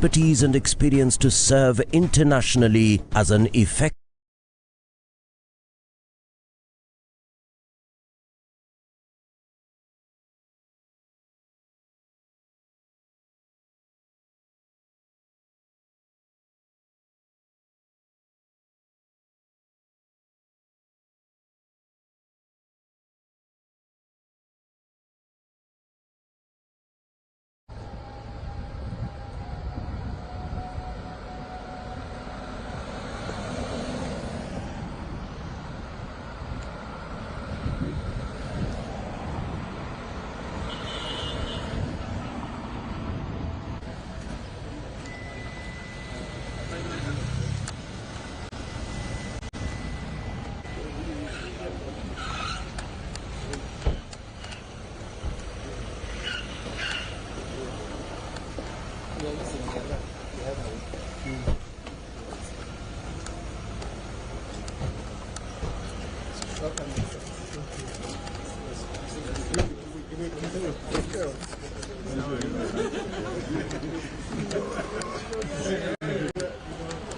expertise and experience to serve internationally as an effective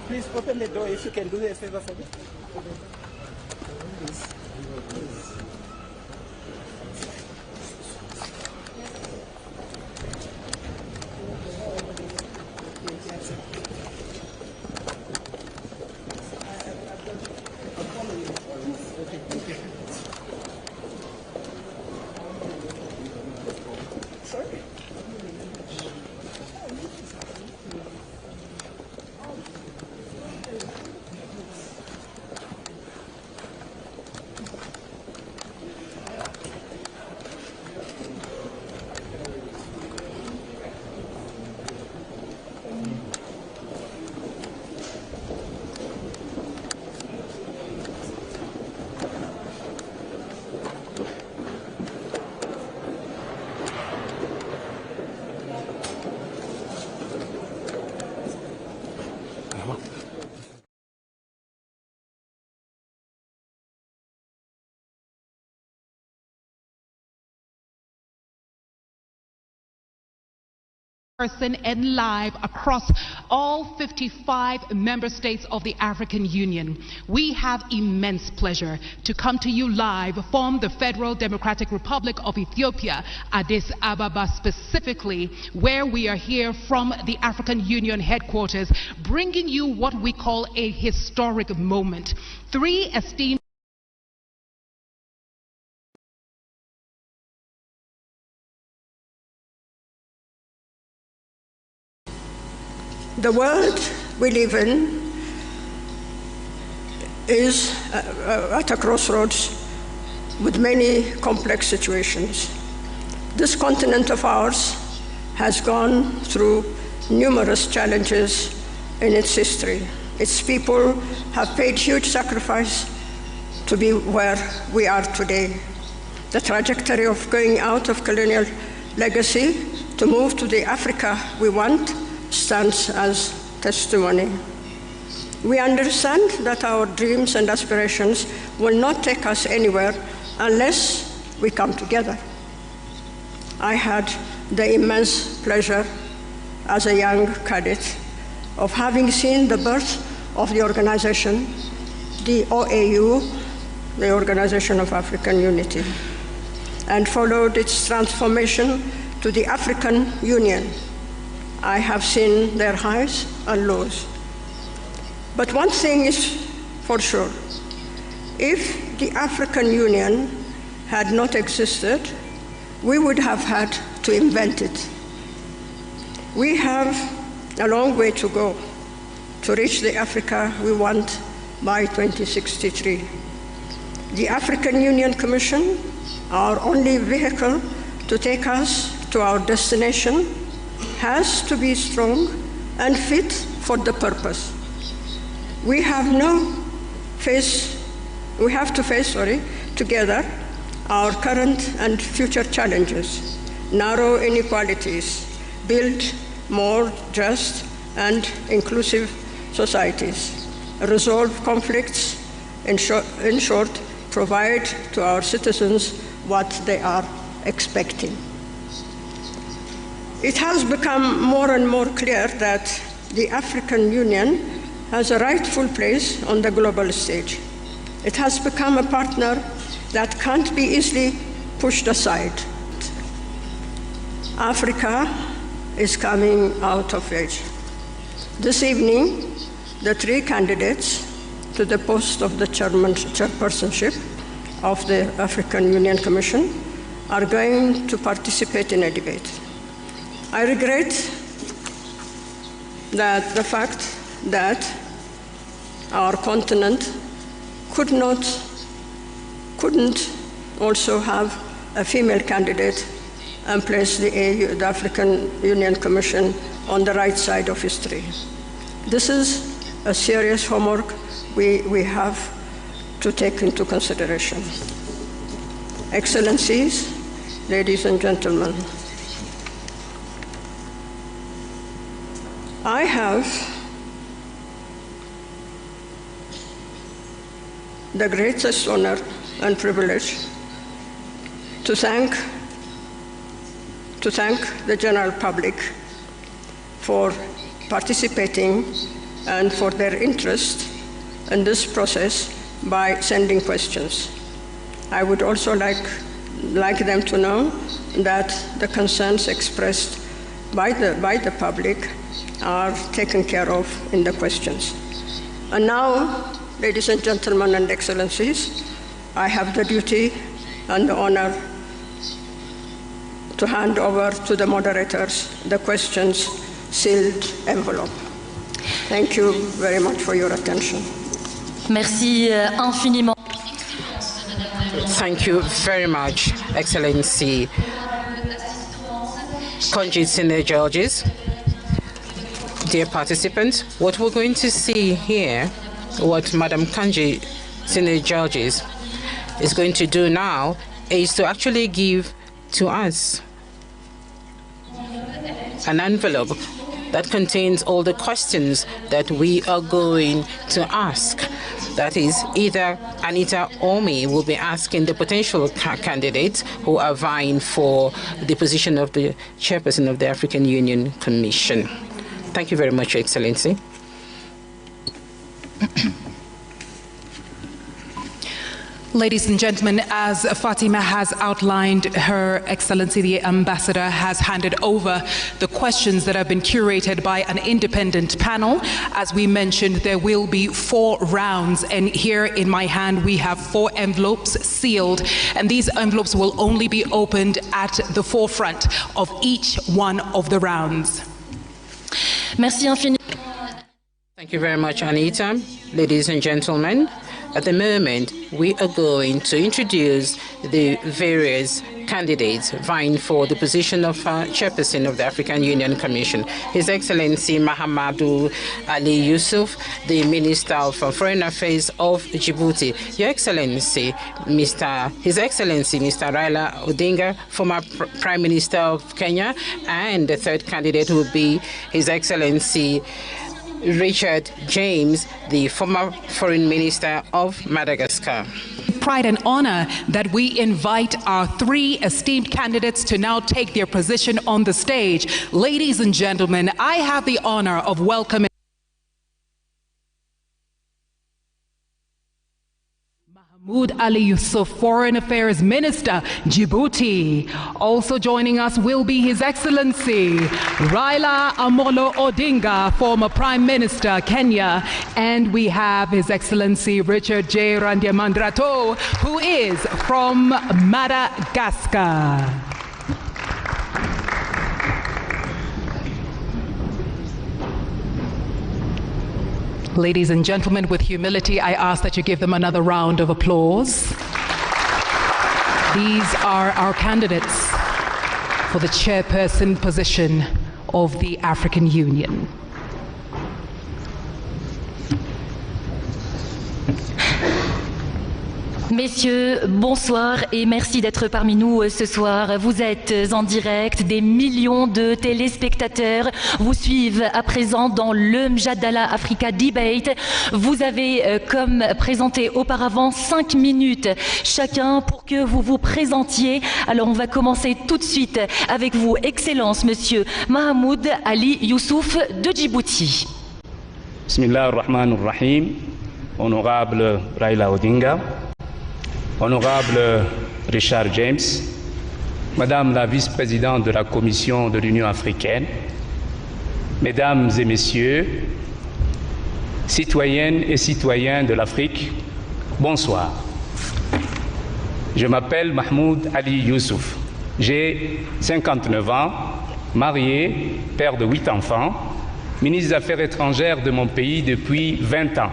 Please open the door if you can do a favor for me. Person and live across all 55 member states of the African Union. We have immense pleasure to come to you live from the Federal Democratic Republic of Ethiopia, Addis Ababa specifically, where we are here from the African Union headquarters, bringing you what we call a historic moment. Three esteemed The world we live in is at a crossroads with many complex situations. This continent of ours has gone through numerous challenges in its history. Its people have paid huge sacrifice to be where we are today. The trajectory of going out of colonial legacy to move to the Africa we want stands as testimony. We understand that our dreams and aspirations will not take us anywhere unless we come together. I had the immense pleasure as a young cadet of having seen the birth of the organization, the OAU, the Organization of African Unity, and followed its transformation to the African Union. I have seen their highs and lows. But one thing is for sure. If the African Union had not existed, we would have had to invent it. We have a long way to go to reach the Africa we want by 2063. The African Union Commission, our only vehicle to take us to our destination, has to be strong and fit for the purpose. We have to face together our current and future challenges, narrow inequalities, build more just and inclusive societies, resolve conflicts, in short, provide to our citizens what they are expecting. It has become more and more clear that the African Union has a rightful place on the global stage. It has become a partner that can't be easily pushed aside. Africa is coming out of age. This evening, the 3 candidates to the post of the chairpersonship of the African Union Commission are going to participate in a debate. I regret that the fact that our continent couldn't also have a female candidate and place the African Union Commission on the right side of history. This is a serious homework we have to take into consideration. Excellencies, ladies and gentlemen, I have the greatest honor and privilege to thank the general public for participating and for their interest in this process by sending questions. I would also like them to know that the concerns expressed by the public are taken care of in the questions. And now, ladies and gentlemen and excellencies, I have the duty and the honor to hand over to the moderators the questions sealed envelope. Thank you very much for your attention. Merci infiniment. Thank you very much, Excellency Kanji Senior Judges. Dear participants, what we're going to see here, what Madam Kanji Senior Judges is going to do now, is to actually give to us an envelope that contains all the questions that we are going to ask. That is, either Anita or me will be asking the potential candidates who are vying for the position of the chairperson of the African Union Commission. Thank you very much, Your Excellency. Ladies and gentlemen, as Fatima has outlined, Her Excellency the Ambassador has handed over the questions that have been curated by an independent panel. As we mentioned, there will be 4 rounds, and here in my hand we have 4 envelopes sealed, and these envelopes will only be opened at the forefront of each one of the rounds. Merci infiniment. Thank you very much, Anita. Ladies and gentlemen, at the moment, we are going to introduce the various candidates vying for the position of chairperson of the African Union Commission. His Excellency Mahamadou Ali Youssouf, the Minister of Foreign Affairs of Djibouti. Your Excellency, His Excellency Mr. Raila Odinga, former Prime Minister of Kenya, and the third candidate will be His Excellency Richard James, the former Foreign Minister of Madagascar. Pride and honor that we invite our 3 esteemed candidates to now take their position on the stage. Ladies and gentlemen, I have the honor of welcoming Mahmoud Ali Youssouf, Foreign Affairs Minister, Djibouti. Also joining us will be His Excellency Raila Odinga, former Prime Minister, Kenya. And we have His Excellency Richard J. Randiamandrato, who is from Madagascar. Ladies and gentlemen, with humility, I ask that you give them another round of applause. These are our candidates for the chairperson position of the African Union. Messieurs, bonsoir et merci d'être parmi nous ce soir. Vous êtes en direct, des millions de téléspectateurs vous suivent à présent dans le Mjadala Africa Debate. Vous avez, comme présenté auparavant, 5 minutes chacun pour que vous vous présentiez. Alors on va commencer tout de suite avec vous, Excellence, Monsieur Mahamoud Ali Youssouf de Djibouti. Bismillah ar-Rahman ar-Rahim, honorable Raila Odinga, honorable Richard James, Madame la vice-présidente de la Commission de l'Union africaine, Mesdames et Messieurs, citoyennes et citoyens de l'Afrique, bonsoir. Je m'appelle Mahmoud Ali Youssouf. J'ai 59 ans, marié, père de 8 enfants, ministre des Affaires étrangères de mon pays depuis 20 ans.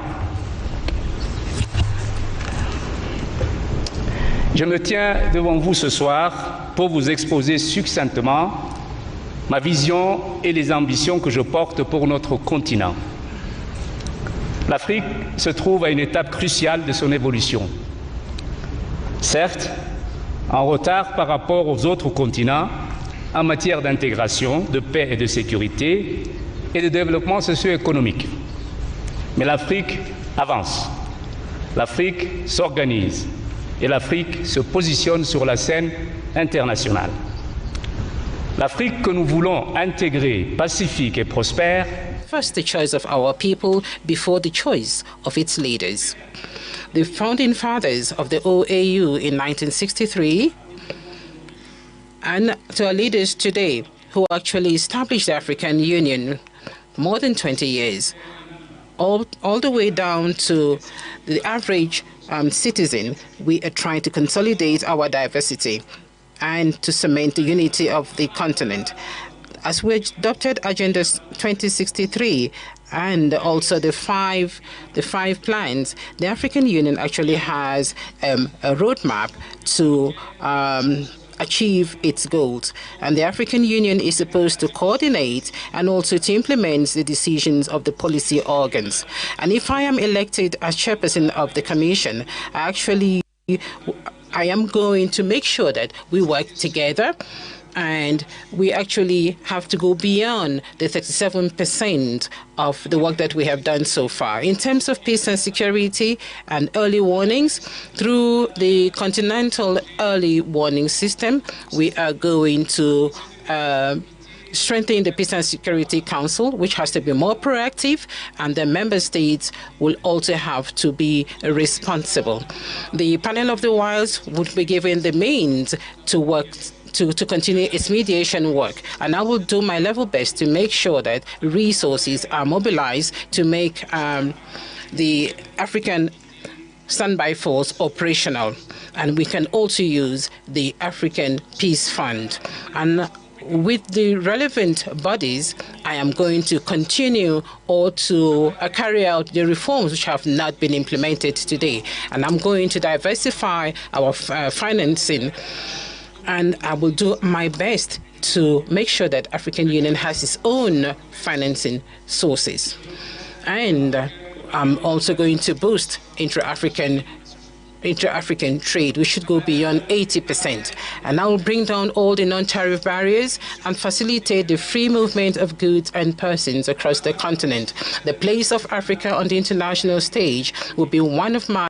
Je me tiens devant vous ce soir pour vous exposer succinctement ma vision et les ambitions que je porte pour notre continent. L'Afrique se trouve à une étape cruciale de son évolution. Certes, en retard par rapport aux autres continents en matière d'intégration, de paix et de sécurité et de développement socio-économique. Mais l'Afrique avance, l'Afrique s'organise et l'Afrique se positionne sur la scène internationale. L'Afrique que nous voulons intégrer, pacifique et prospère. First, the choice of our people before the choice of its leaders. The founding fathers of the OAU in 1963 and to our leaders today who actually established the African Union more than 20 years, all the way down to the average citizen, we are trying to consolidate our diversity and to cement the unity of the continent. As we adopted Agenda 2063 and also the five plans, the African Union actually has a roadmap to achieve its goals. And the African Union is supposed to coordinate and also to implement the decisions of the policy organs. And if I am elected as chairperson of the Commission, I am going to make sure that we work together and we actually have to go beyond the 37% of the work that we have done so far. In terms of peace and security and early warnings, through the Continental Early Warning System, we are going to strengthen the Peace and Security Council, which has to be more proactive, and the member states will also have to be responsible. The Panel of the Wilds would be given the means to work to continue its mediation work. And I will do my level best to make sure that resources are mobilized to make the African Standby Force operational. And we can also use the African Peace Fund. And with the relevant bodies, I am going to continue or to carry out the reforms which have not been implemented today. And I'm going to diversify our financing. And I will do my best to make sure that African Union has its own financing sources. And I'm also going to boost intra-African trade. We should go beyond 80%. And I will bring down all the non-tariff barriers and facilitate the free movement of goods and persons across the continent. The place of Africa on the international stage will be one of my...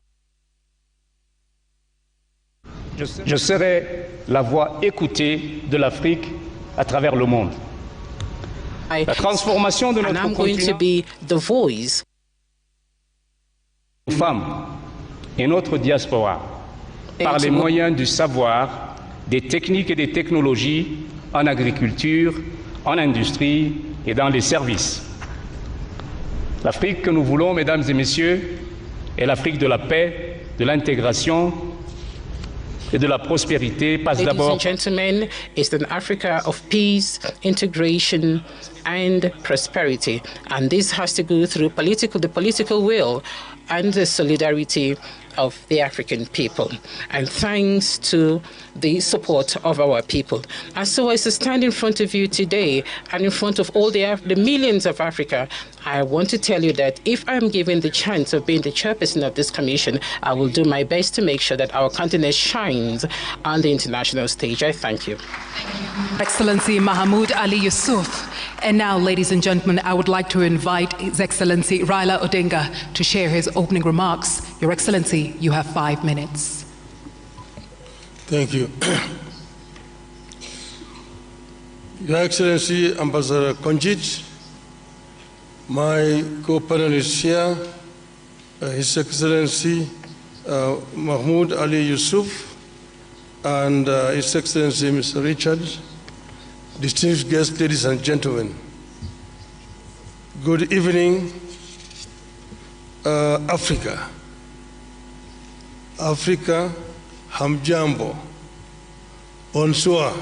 Je serai la voix écoutée de l'Afrique à travers le monde. La transformation de notre continent, nos femmes et notre diaspora, par les moyens du savoir, des techniques et des technologies en agriculture, en industrie et dans les services. L'Afrique que nous voulons, mesdames et messieurs, est l'Afrique de la paix, de l'intégration et de la prospérité passe d'abord. Ladies and gentlemen, it's an Africa of peace, integration, and prosperity. And this has to go through the political will and the solidarity of the African people, and thanks to the support of our people. And so as I stand in front of you today and in front of all the millions of Africa, I want to tell you that if I'm given the chance of being the chairperson of this commission, I will do my best to make sure that our continent shines on the international stage. I thank you. Excellency Mahmoud Ali Youssouf. And now, ladies and gentlemen, I would like to invite His Excellency Raila Odinga to share his opening remarks. Your Excellency, you have 5 minutes. Thank you. Your Excellency, Ambassador Konjit, my co-panelists here, His Excellency Mahmoud Ali Youssouf, and His Excellency Mr. Richard, distinguished guests, ladies and gentlemen. Good evening, Africa. Africa, hamjambo, bonsoir,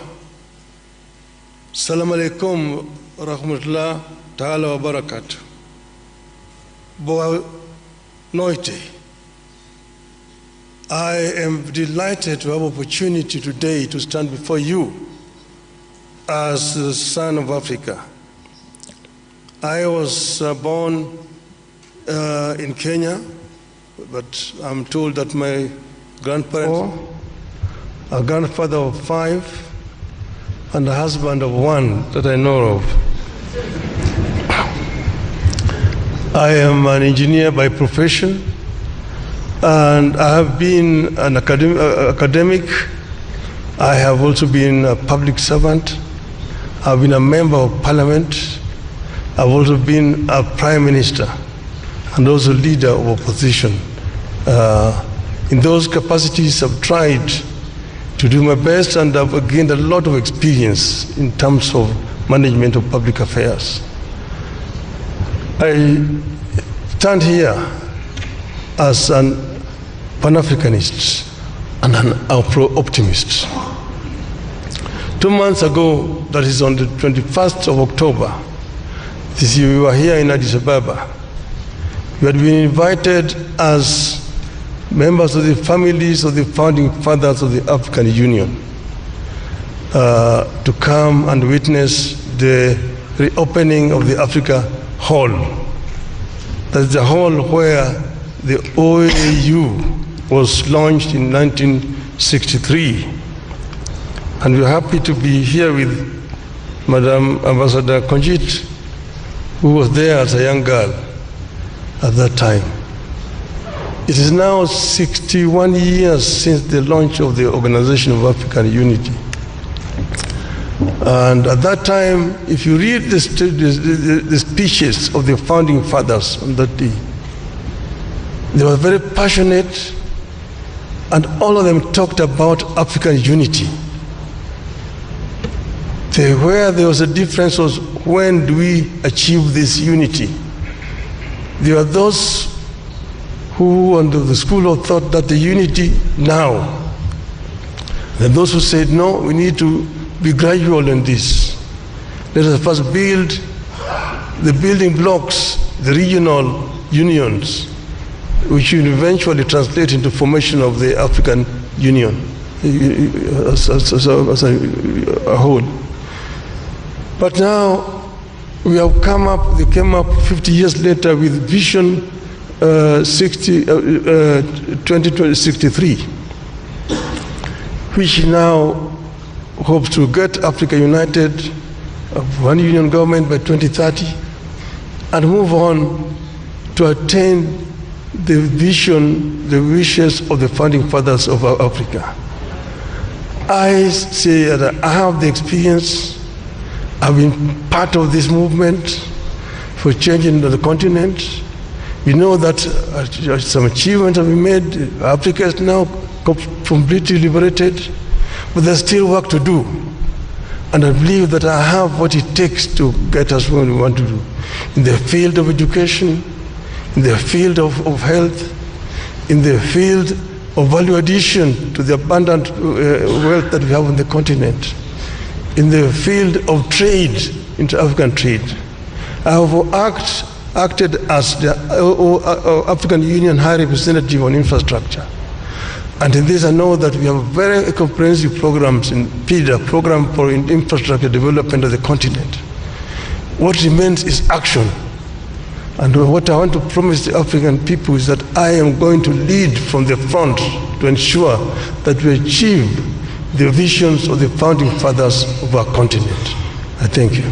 salam alaikum, rahmatullah ta'ala wa barakatuh. Boa noite. I am delighted to have opportunity today to stand before you as the son of Africa. I was born in Kenya, but I'm told that my grandparents, a grandfather of 5 and a husband of 1 that I know of. I am an engineer by profession, and I have been an academic. I have also been a public servant. I've been a member of parliament. I've also been a prime minister and also leader of opposition. In those capacities, I've tried to do my best, and I've gained a lot of experience in terms of management of public affairs. I stand here as an Pan-Africanist and an Afro-optimist. 2 months ago, that is on the 21st of October, this year, we were here in Addis Ababa. We had been invited as members of the families of the founding fathers of the African Union to come and witness the reopening of the Africa Hall. That's the hall where the OAU was launched in 1963. And we're happy to be here with Madam Ambassador Konjit, who was there as a young girl at that time. It is now 61 years since the launch of the Organization of African Unity. And at that time, if you read the speeches of the founding fathers on that day, they were very passionate, and all of them talked about African unity. Where there was a difference was, when do we achieve this unity? There are those who, under the school of thought, that the unity now. There are those who said, no, we need to be gradual in this. Let us first build the building blocks, the regional unions, which will eventually translate into formation of the African Union as a whole. But now we have come up, they came up 50 years later with Vision 2063, which now hopes to get Africa united, one union government by 2030, and move on to attain the vision, the wishes of the founding fathers of Africa. I say that I have the experience. I've been part of this movement for changing the continent. We know that some achievements have been made. Africa is now completely liberated, but there's still work to do. And I believe that I have what it takes to get us where we want to do. In the field of education, in the field of health, in the field of value addition to the abundant wealth that we have on the continent, in the field of trade, inter-African trade. I have acted as the African Union High Representative on Infrastructure. And in this I know that we have very comprehensive programs in PIDA, Program for Infrastructure Development of the Continent. What remains is action. And what I want to promise the African people is that I am going to lead from the front to ensure that we achieve the visions of the founding fathers of our continent. I thank you.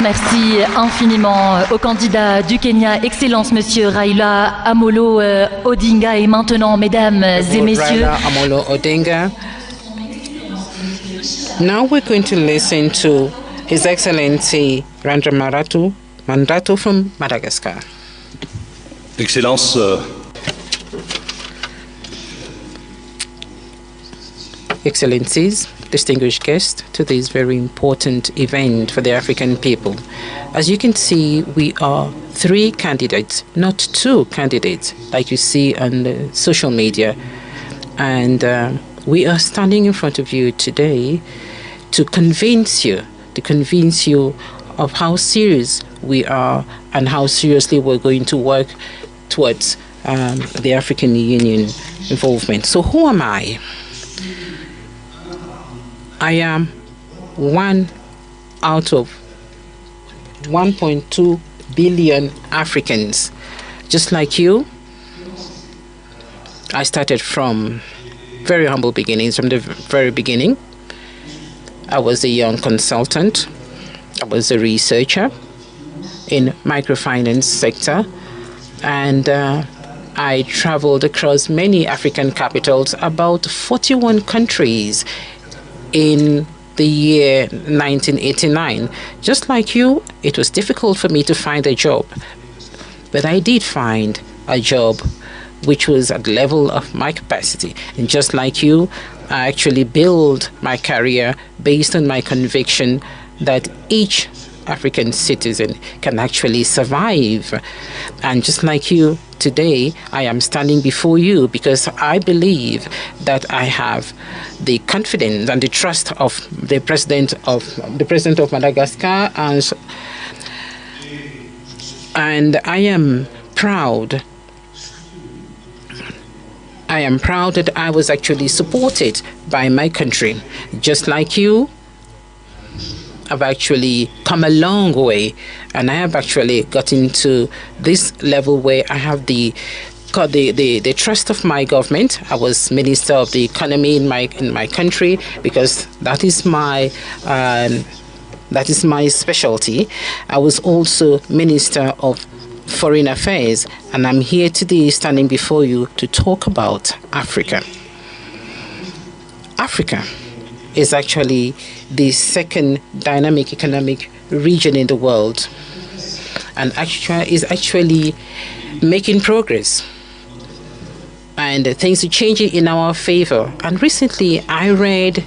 Merci infiniment au candidat du Kenya, Excellence Monsieur Raila Amolo Odinga. Et maintenant, mesdames et messieurs, Raila Amolo Odinga. Now we're going to listen to His Excellency Mandrato from Madagascar. Excellence, Excellencies, distinguished guests to this very important event for the African people. As you can see, we are 3 candidates, not 2 candidates, like you see on the social media. And we are standing in front of you today to convince you of how serious we are and how seriously we're going to work towards the African Union involvement. So who am I? I am one out of 1.2 billion Africans. Just like you, I started from very humble beginnings, from the very beginning. I was a young consultant. I was a researcher in microfinance sector, and I traveled across many African capitals, about 41 countries in the year 1989. Just like you, it was difficult for me to find a job, but I did find a job which was at the level of my capacity. And just like you, I actually built my career based on my conviction that each African citizen can actually survive. And just like you, today I am standing before you because I believe that I have the confidence and the trust of the president of Madagascar, and I am proud. I am proud that I was actually supported by my country. Just like you, I've actually come a long way, and I have actually gotten to this level where I have the trust of my government. I was Minister of the Economy in my country because that is my specialty. I was also Minister of Foreign Affairs, and I'm here today standing before you to talk about Africa. Africa is actually the second dynamic economic region in the world, and is actually making progress, and things are changing in our favor. And recently I read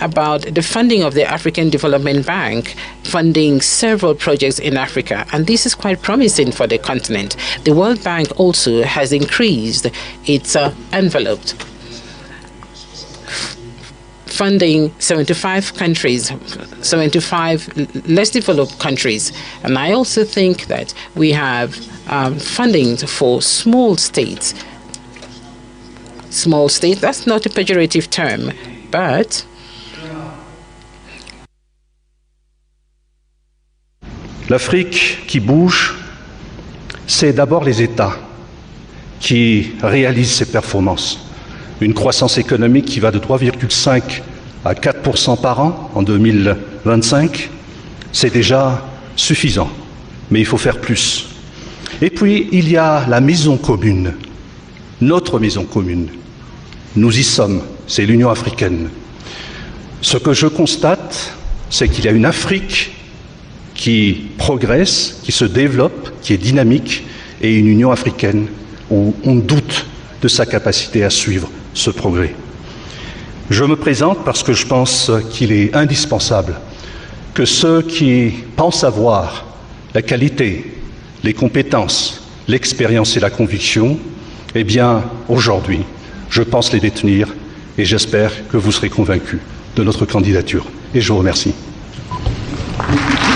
about the funding of the African Development Bank, funding several projects in Africa, and this is quite promising for the continent. The World Bank also has increased its envelope, funding 75 countries, 75 less developed countries. And I also think that we have funding for small states. Small states, that's not a pejorative term, but l'Afrique qui bouge, c'est d'abord les États qui réalisent ces performances. Une croissance économique qui va de 3,5 à 4% par an en 2025, c'est déjà suffisant, mais il faut faire plus. Et puis, il y a la maison commune, notre maison commune. Nous y sommes, c'est l'Union africaine. Ce que je constate, c'est qu'il y a une Afrique qui progresse, qui se développe, qui est dynamique, et une Union africaine où on doute de sa capacité à suivre ce progrès. Je me présente parce que je pense qu'il est indispensable que ceux qui pensent avoir la qualité, les compétences, l'expérience et la conviction, eh bien, aujourd'hui, je pense les détenir et j'espère que vous serez convaincus de notre candidature. Et je vous remercie.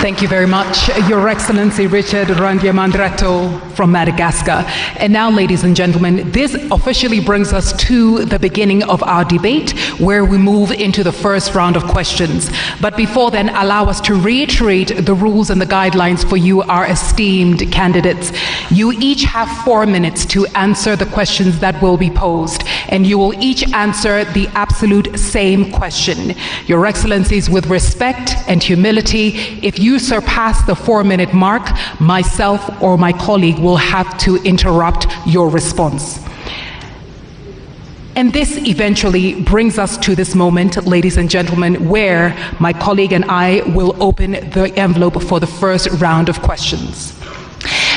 Thank you very much, Your Excellency Richard Rangiamandrato from Madagascar. And now, ladies and gentlemen, this officially brings us to the beginning of our debate, where we move into the first round of questions. But before then, allow us to reiterate the rules and the guidelines for you, our esteemed candidates. You each have 4 minutes to answer the questions that will be posed, and you will each answer the absolute same question. Your Excellencies, with respect and humility, if you surpass the 4-minute mark, myself or my colleague will have to interrupt your response. And this eventually brings us to this moment, ladies and gentlemen, where my colleague and I will open the envelope for the first round of questions.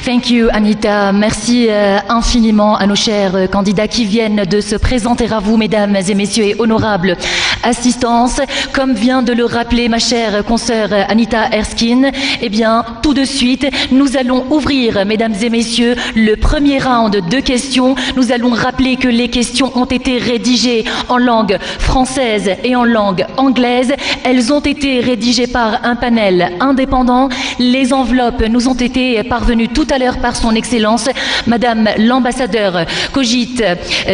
Thank you, Anita. Merci infiniment à nos chers candidats qui viennent de se présenter à vous, mesdames et messieurs, et honorables assistance. Comme vient de le rappeler ma chère consoeur Anita Erskine, eh bien, tout de suite, nous allons ouvrir, mesdames et messieurs, le premier round de questions. Nous allons rappeler que les questions ont été rédigées en langue française et en langue anglaise. Elles ont été rédigées par un panel indépendant. Les enveloppes nous ont été parvenues tout à l'heure par son Excellence, Madame l'ambassadeur Kojit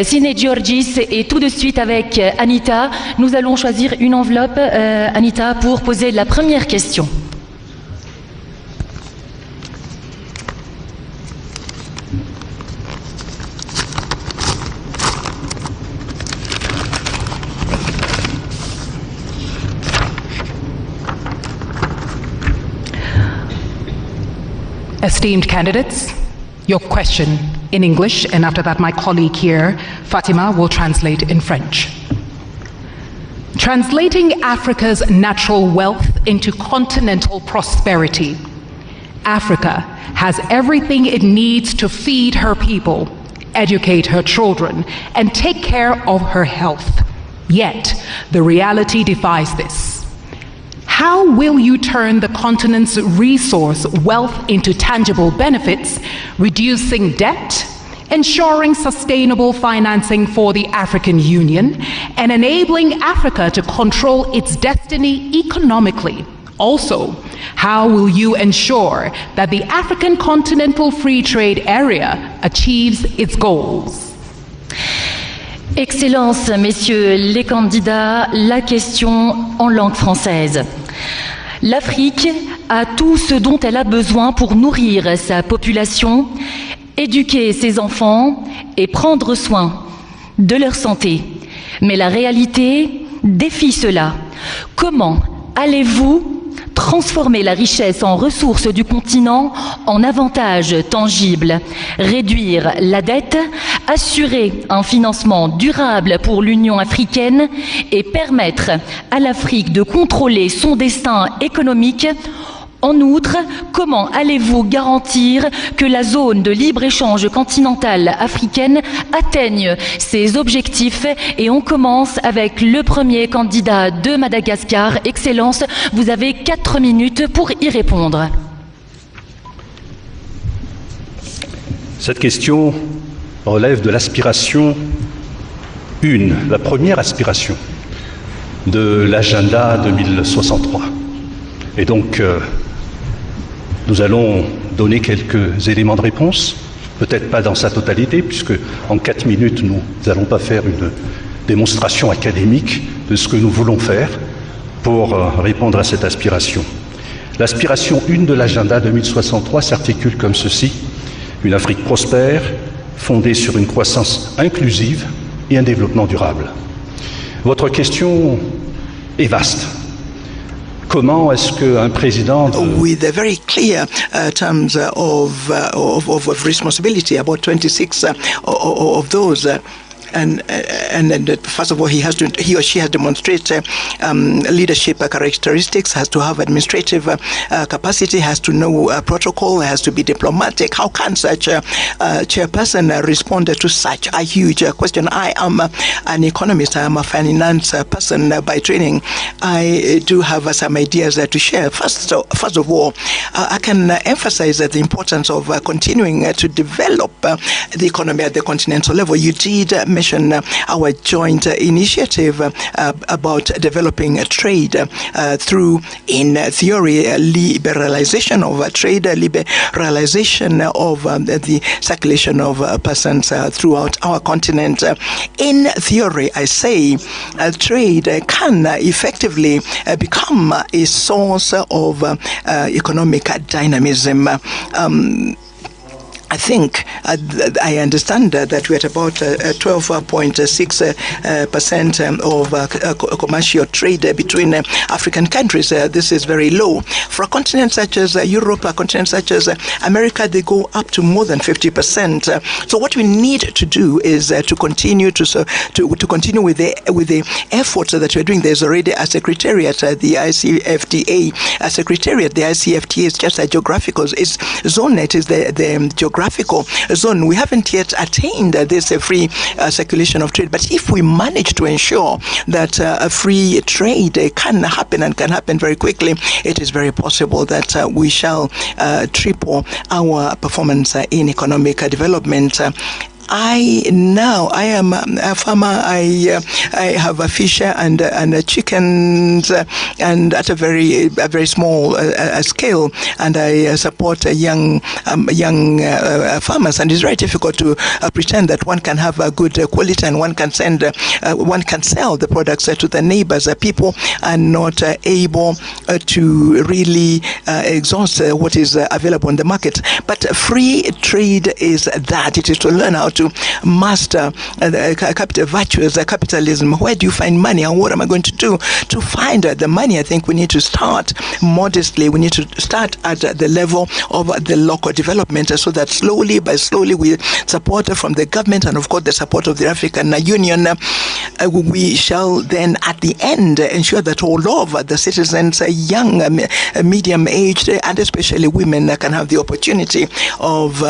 Sine-Georgis, et tout de suite avec Anita, nous allons choisir une enveloppe, Anita, pour poser la première question. Esteemed candidates, your question in English, and after that my colleague here, Fatima, will translate in French. Translating Africa's natural wealth into continental prosperity. Africa has everything it needs to feed her people, educate her children, and take care of her health. Yet, the reality defies this. How will you turn the continent's resource wealth into tangible benefits, reducing debt, ensuring sustainable financing for the African Union, and enabling Africa to control its destiny economically? Also, how will you ensure that the African Continental Free Trade Area achieves its goals? Excellences, messieurs les candidats, la question en langue française. L'Afrique a tout ce dont elle a besoin pour nourrir sa population, éduquer ses enfants et prendre soin de leur santé. Mais la réalité défie cela. Comment allez-vous transformer la richesse en ressources du continent en avantages tangibles, réduire la dette, assurer un financement durable pour l'Union africaine et permettre à l'Afrique de contrôler son destin économique? En outre, comment allez-vous garantir que la zone de libre-échange continentale africaine atteigne ses objectifs? Et on commence avec le premier candidat de Madagascar. Excellence, vous avez 4 minutes pour y répondre. Cette question relève de l'aspiration 1, la première aspiration de l'agenda 2063. Et donc, nous allons donner quelques éléments de réponse, peut-être pas dans sa totalité, puisque en 4 minutes, nous n'allons pas faire une démonstration académique de ce que nous voulons faire pour répondre à cette aspiration. L'aspiration 1 de l'agenda 2063 s'articule comme ceci: une Afrique prospère, fondée sur une croissance inclusive et un développement durable. Votre question est vaste. Comment est-ce qu'un président with a very clear terms of responsibility, about 26 of those. And first of all, he or she has to demonstrate leadership characteristics, has to have administrative capacity, has to know protocol, has to be diplomatic. How can such a chairperson respond to such a huge question? I am an economist. I am a finance person by training. I do have some ideas to share. First of all, I can emphasize the importance of continuing to develop the economy at the continental level. You did mention our joint initiative about developing trade through, in theory, liberalization of trade, liberalization of the circulation of persons throughout our continent. In theory, I say, trade can effectively become a source of economic dynamism. I think I understand that we're at about 12.6% of commercial trade between African countries. This is very low. For a continent such as Europe, a continent such as America, they go up to more than 50%. So what we need to do is to continue to continue with the efforts that we're doing. There's already a secretariat, the ICFTA. A secretariat, the ICFTA is just a geographical. It's ZoneNet is the geographical zone. We haven't yet attained this free circulation of trade, but if we manage to ensure that a free trade can happen and can happen very quickly, it is very possible that we shall triple our performance in economic development. I am a farmer. I have a fish and chickens, and at a very small scale. And I support young farmers. And it's very difficult to pretend that one can have a good quality and one can sell the products to the neighbors. People are not able to really exhaust what is available in the market. But free trade is that. It is to learn how to master capital virtues, capitalism. Where do you find money, and what am I going to do to find the money? I think we need to start modestly. We need to start at the level of the local development, so that slowly by slowly, with support from the government and of course the support of the African Union, we shall then at the end ensure that all of the citizens, young, medium-aged, and especially women, can have the opportunity of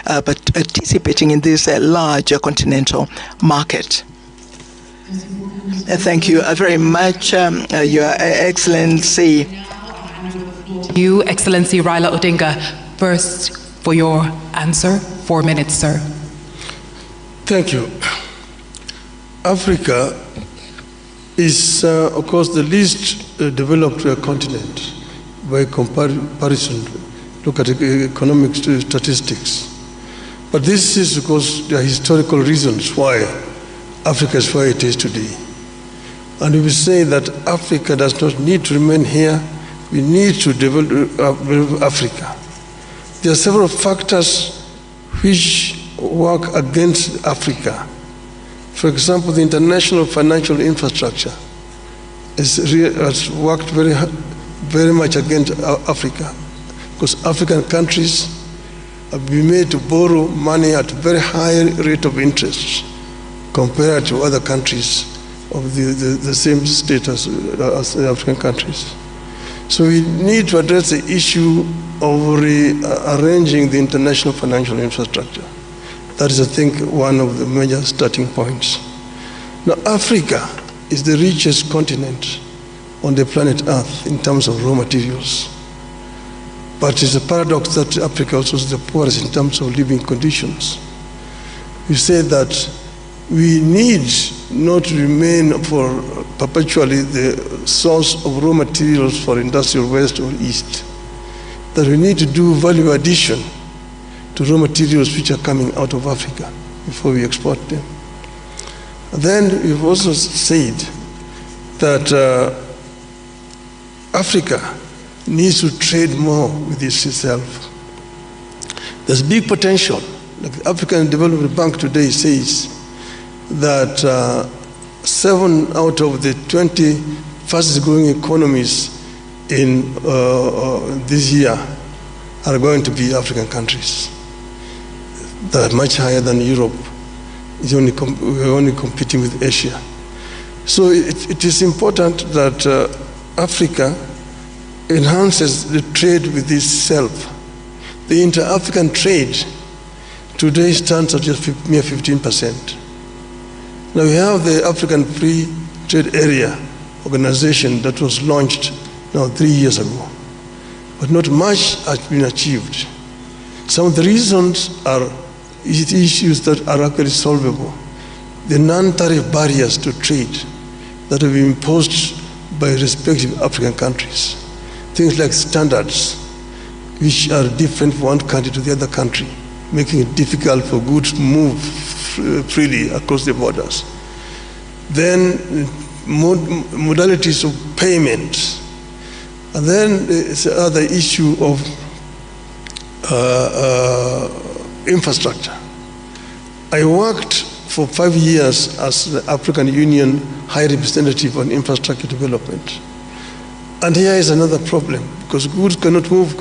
participating in this large continental market. Thank you very much, Your Excellency. You, Excellency Raila Odinga, first for your answer. 4 minutes, sir. Thank you. Africa is, of course, the least developed continent by comparison. Look at economic statistics. But this is because there are historical reasons why Africa is where it is today. And we will say that Africa does not need to remain here. We need to develop Africa. There are several factors which work against Africa. For example, the international financial infrastructure has worked very much against Africa, because African countries have been made to borrow money at a very high rate of interest compared to other countries of the same status as the African countries. So we need to address the issue of rearranging the international financial infrastructure. That is, I think, one of the major starting points. Now, Africa is the richest continent on the planet Earth in terms of raw materials. But it's a paradox that Africa also is the poorest in terms of living conditions. We say that we need not remain for perpetually the source of raw materials for industrial west or east, that we need to do value addition to raw materials which are coming out of Africa before we export them. And then we've also said that Africa needs to trade more with itself. There's big potential. Like the African Development Bank today says that 7 out of the 20 fastest growing economies in this year are going to be African countries. That are much higher than Europe. We're only competing with Asia. So it is important that Africa enhances the trade with itself. The inter-African trade today stands at just mere 15%. Now we have the African Free Trade Area organization that was launched now 3 years ago, but not much has been achieved. Some of the reasons are issues that are actually solvable. the non-tariff barriers to trade that have been imposed by respective African countries. Things like standards, which are different from one country to the other country, making it difficult for goods to move freely across the borders. Then modalities of payment. And then there's the other issue of infrastructure. I worked for 5 years as the African Union High Representative on Infrastructure Development. And here is another problem, because goods cannot move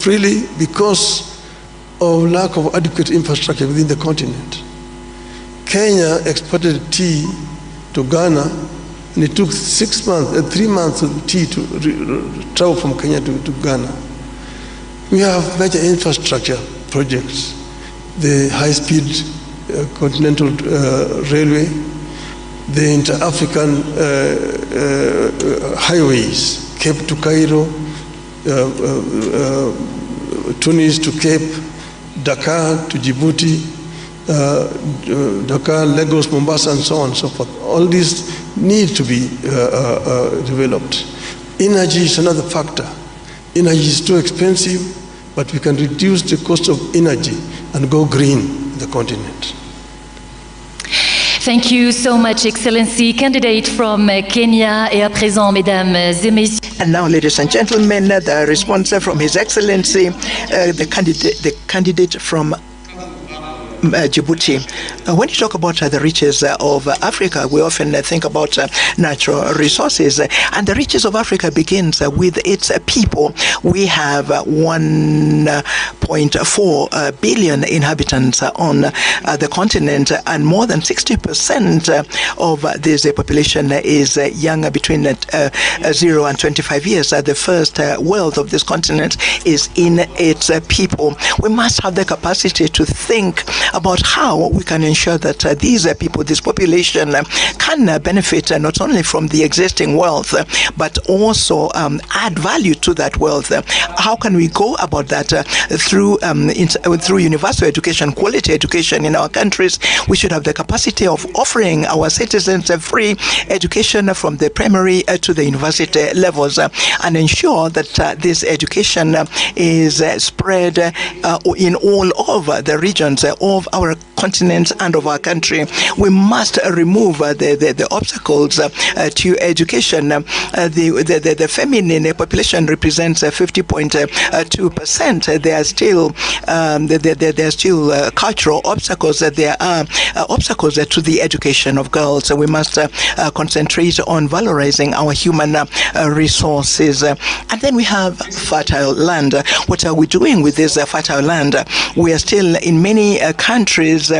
freely because of lack of adequate infrastructure within the continent. Kenya exported tea to Ghana, and it took 3 months of tea to travel from Kenya to Ghana. We have major infrastructure projects, the high-speed continental railway, the inter-African highways, Cape to Cairo, Tunis to Cape, Dakar to Djibouti, Dakar, Lagos, Mombasa, and so on and so forth. All these need to be developed. Energy is another factor. Energy is too expensive, but we can reduce the cost of energy and go green in the continent. Thank you so much, Excellency. Candidate from Kenya. Et à présent, mesdames et messieurs. And now, ladies and gentlemen, the response from His Excellency, the candidate from Djibouti. When you talk about the riches of Africa, we often think about natural resources, and the riches of Africa begins with its people. We have 1.4 billion inhabitants on the continent, and more than 60% of this population is young, between 0 and 25 years. The first wealth of this continent is in its people. We must have the capacity to think about how we can ensure that these people, this population, can benefit not only from the existing wealth, but also add value to that wealth. How can we go about that? Through universal education, quality education in our countries. We should have the capacity of offering our citizens a free education from the primary to the university levels, and ensure that this education is spread in all over the regions of our continent and of our country. We must remove the obstacles to education. The feminine population represents 50.2%. There are still cultural obstacles. There are obstacles to the education of girls. We must concentrate on valorizing our human resources. And then we have fertile land. What are we doing with this fertile land? We are still in many countries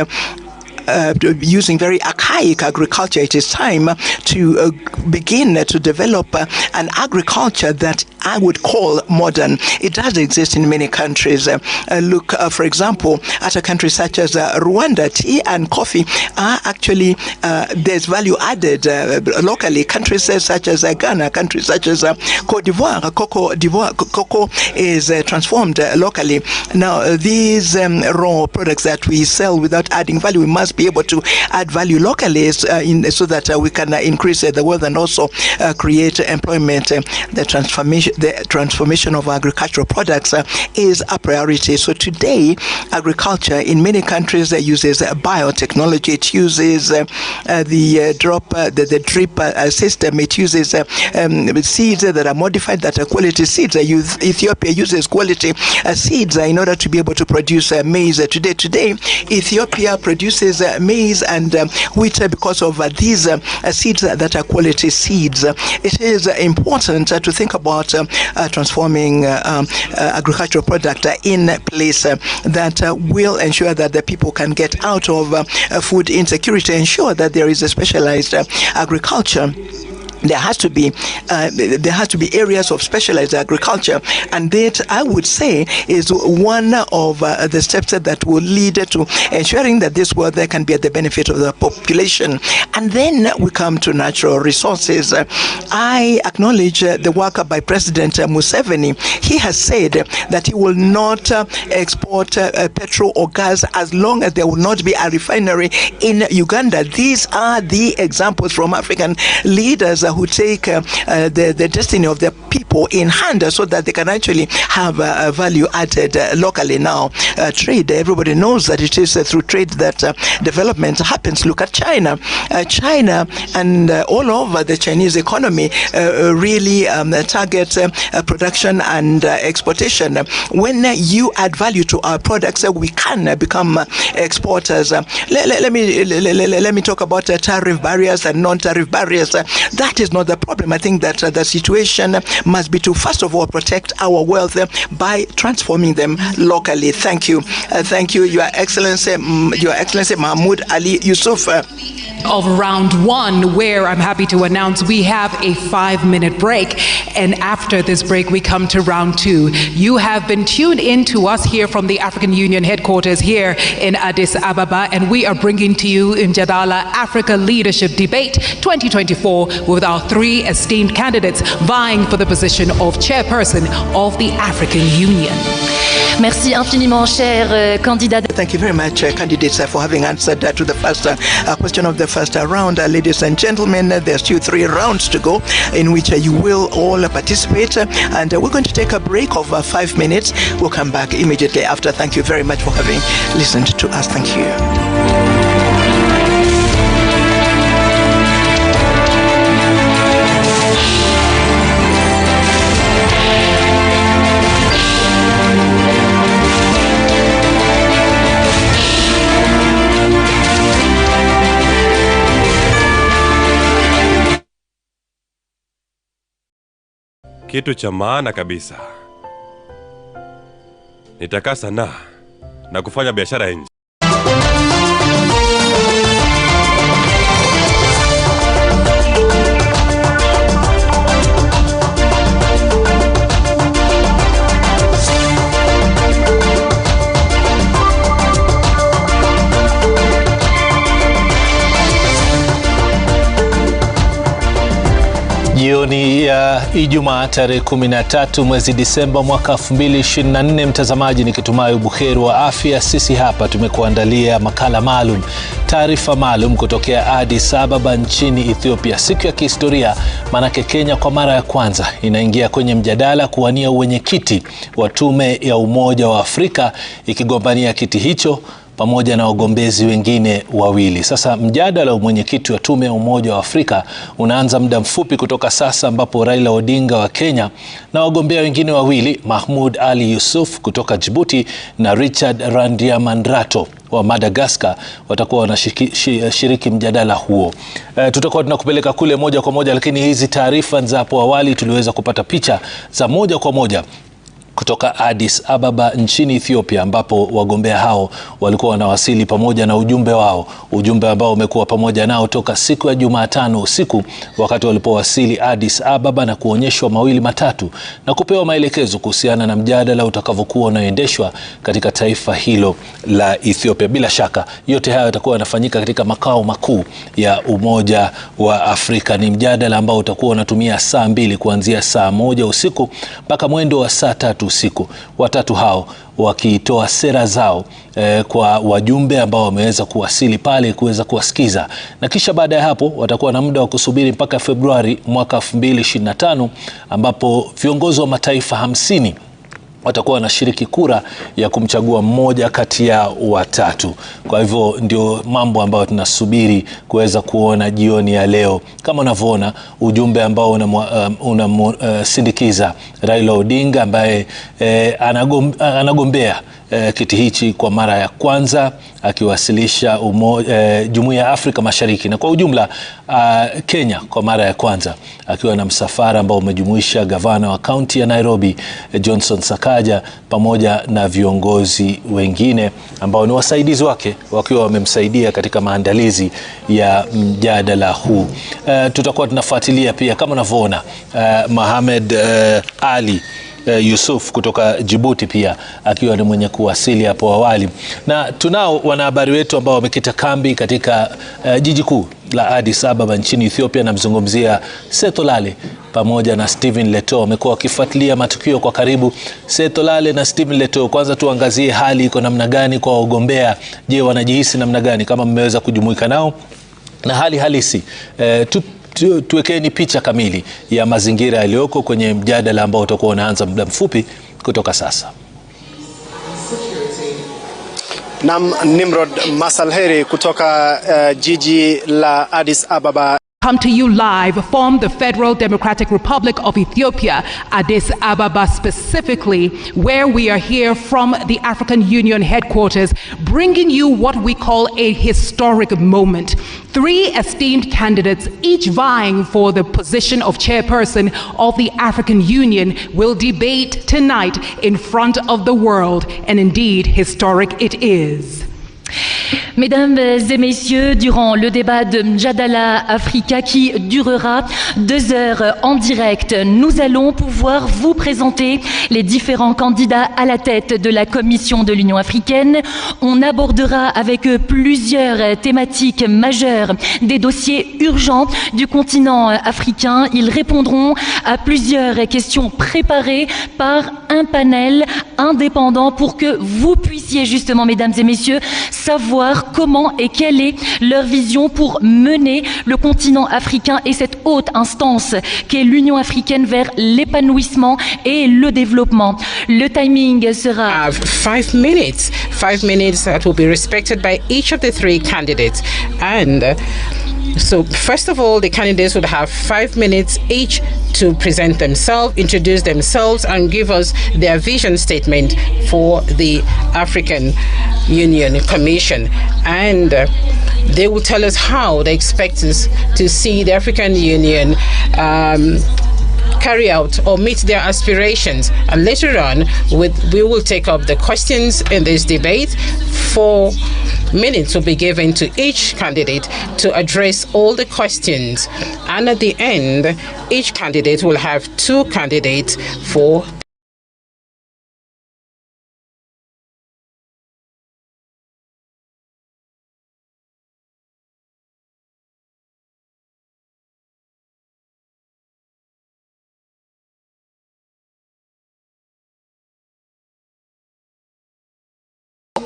using very archaic agriculture. It is time to begin to develop an agriculture that I would call modern. It does exist in many countries. Look, for example, at a country such as Rwanda. Tea and coffee are actually, there's value added locally. Countries such as Ghana, countries such as Cote d'Ivoire, cocoa is transformed locally. Now, these raw products that we sell without adding value, we must be able to add value locally so that we can increase the wealth and also create employment. The transformation of agricultural products is a priority. So today, agriculture in many countries uses biotechnology. It uses the drip system. It uses seeds that are modified, that are quality seeds. Ethiopia uses quality seeds in order to be able to produce maize. Today, Ethiopia produces maize and wheat because of these seeds that are quality seeds. It is important to think about transforming agricultural product in place that will ensure that the people can get out of food insecurity, ensure that there is a specialized agriculture. there has to be areas of specialized agriculture, and that, I would say, is one of the steps that will lead to ensuring that this world there can be at the benefit of the population. And then we come to natural resources. I acknowledge the work by President Museveni. He has said that he will not export petrol or gas as long as there will not be a refinery in Uganda. These are the examples from African leaders who take the destiny of their people in hand so that they can actually have value added locally. Now, trade, everybody knows that it is through trade that development happens. Look at China. China and all over the Chinese economy really target production and exportation. When you add value to our products, we can become exporters. Let me talk about tariff barriers and non-tariff barriers. That is not the problem. I think that the situation must be to, first of all, protect our wealth by transforming them locally. Thank you. Thank you, Your Excellency Mahmoud Ali Youssouf. Of round one, where I'm happy to announce we have a 5-minute break, and after this break we come to round two. You have been tuned in to us here from the African Union headquarters here in Addis Ababa, and we are bringing to you Mjadala Africa Leadership Debate 2024 with our 3 esteemed candidates vying for the position of chairperson of the African Union. Merci infiniment, cher candidat. Thank you very much, candidates, for having answered to the first question of the first round. Ladies and gentlemen, there's still 3 rounds to go in which you will all participate, and we're going to take a break of 5 minutes. We'll come back immediately after. Thank you very much for having listened to us. Thank you. Kitu cha maana kabisa. Nitakaa sana na kufanya biashara nje. Jioni ya Ijumaa tarehe 13 mwezi Disemba mwaka 2024, mtazamaji, nikitumai buheri wa afya. Sisi hapa tumekuandalia makala maalum, taarifa maalum kutokea Addis Ababa nchini Ethiopia. Siku ya kihistoria, manake Kenya kwa mara ya kwanza inaingia kwenye mjadala kuwania uwenyekiti wa tume ya Umoja wa Afrika, ikigombania kiti hicho pamoja na wagombezi wengine wawili. Sasa mjadala wa mwenyekiti wa tume ya Umoja wa Afrika unaanza muda mfupi kutoka sasa, ambapo Raila Odinga wa Kenya na wagombea wengine wawili, Mahmoud Ali Youssouf kutoka Djibouti na Richard Randiamandrato wa Madagascar, watakuwa wanashiriki mjadala huo. Tutakuwa tunakupeleka kule moja kwa moja, lakini hizi taarifa za hapo awali tuliweza kupata picha za moja kwa moja kutoka Addis Ababa nchini Ethiopia, ambapo wagombea hao walikuwa wanawasili pamoja na ujumbe wao, ujumbe ambao umekuwa pamoja nao toka siku ya Jumatano usiku, wakati walipowasili Addis Ababa na kuonyeshwa mawili matatu na kupewa maelekezo kuhusiana na mjadala utakavyokuwa unaendeshwa katika taifa hilo la Ethiopia. Bila shaka yote haya yatakuwa yanafanyika katika makao makuu ya Umoja wa Afrika. Ni mjadala ambao utakuwa unatumia saa 2 kuanzia saa 1 usiku mpaka mwendo wa saa 3 usiku. Watatu hao wakitoa sera zao kwa wajumbe ambao wameweza kuwasili pale kuweza kuwasikiza, na kisha baada ya hapo watakuwa na muda wa kusubiri mpaka Februari mwaka 2025, ambapo viongozi wa mataifa 50 watakuwa wanashiriki kura ya kumchagua mmoja kati ya watatu. Kwa hivyo ndio mambo ambayo tunasubiri kuweza kuona jioni ya leo. Kama unavyoona ujumbe ambao unasindikiza Raila Odinga ambaye anagombea kiti hichi kwa mara ya kwanza, akiwasilisha Jumuiya ya Afrika Mashariki na kwa ujumla Kenya kwa mara ya kwanza, akiwa na msafara ambao umejumuisha gavana wa kaunti ya Nairobi Johnson Sakaja pamoja na viongozi wengine ambao ni wasaidizi wake, wakiwa wamemsaidia katika maandalizi ya mjadala huu. Tutakuwa tunafuatilia pia kama unavyoona Mohamed Ali Youssouf kutoka Djibouti pia akiwa ni mwenye kuwasili hapo awali, na tunao wanahabari wetu ambao wamekita kambi katika jiji kuu la Addis Ababa nchini Ethiopia. Namzungumzia Setolale pamoja na Stephen Leto, wamekuwa wakifuatilia matukio kwa karibu. Setolale na Stephen Leto, kwanza tuangazie hali iko namna gani kwa wagombea. Je, wanajihisi namna gani kama mmeweza kujumuika nao, na hali halisi tuwekeni picha kamili ya mazingira yaliyoko kwenye mjadala ambao utakuwa unaanza muda mfupi kutoka sasa. Nam Nimrod Masalheri kutoka jiji la Addis Ababa. Come to you live from the Federal Democratic Republic of Ethiopia, Addis Ababa specifically, where we are here from the African Union headquarters, bringing you what we call a historic moment. 3 esteemed candidates, each vying for the position of chairperson of the African Union, will debate tonight in front of the world, and indeed historic it is. Mesdames et messieurs, durant le débat de Mjadala Africa qui durera 2 heures en direct, nous allons pouvoir vous présenter les différents candidats à la tête de la Commission de l'Union africaine. On abordera avec eux plusieurs thématiques majeures, des dossiers urgents du continent africain. Ils répondront à plusieurs questions préparées par un panel indépendant pour que vous puissiez justement, mesdames et messieurs, savoir comment et quelle est leur vision pour mener le continent africain et cette haute instance qu'est l'Union africaine vers l'épanouissement et le développement. Le timing sera 5 minutes. 5 minutes that will be respected by each of the 3 candidates. And so first of all, the candidates would have 5 minutes each to present themselves, introduce themselves, and give us their vision statement for the African Union Commission. And they will tell us how they expect us to see the African Union carry out or meet their aspirations. And later on, we will take up the questions in this debate. 4 minutes will be given to each candidate to address all the questions. And at the end, each candidate will have 2 candidates for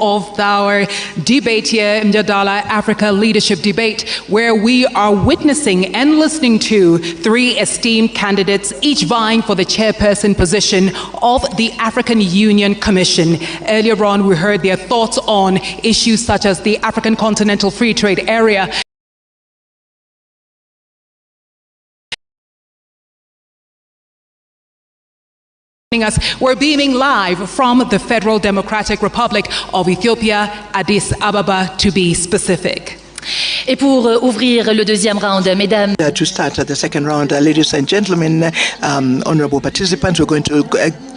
of our debate here, Mjadala Africa Leadership Debate, where we are witnessing and listening to 3 esteemed candidates, each vying for the chairperson position of the African Union Commission. Earlier on, we heard their thoughts on issues such as the African Continental Free Trade Area. We're beaming live from the Federal Democratic Republic of Ethiopia, Addis Ababa to be specific. Et pour ouvrir le 2e round, mesdames. To start the second round, ladies and gentlemen, honorable participants, we're going to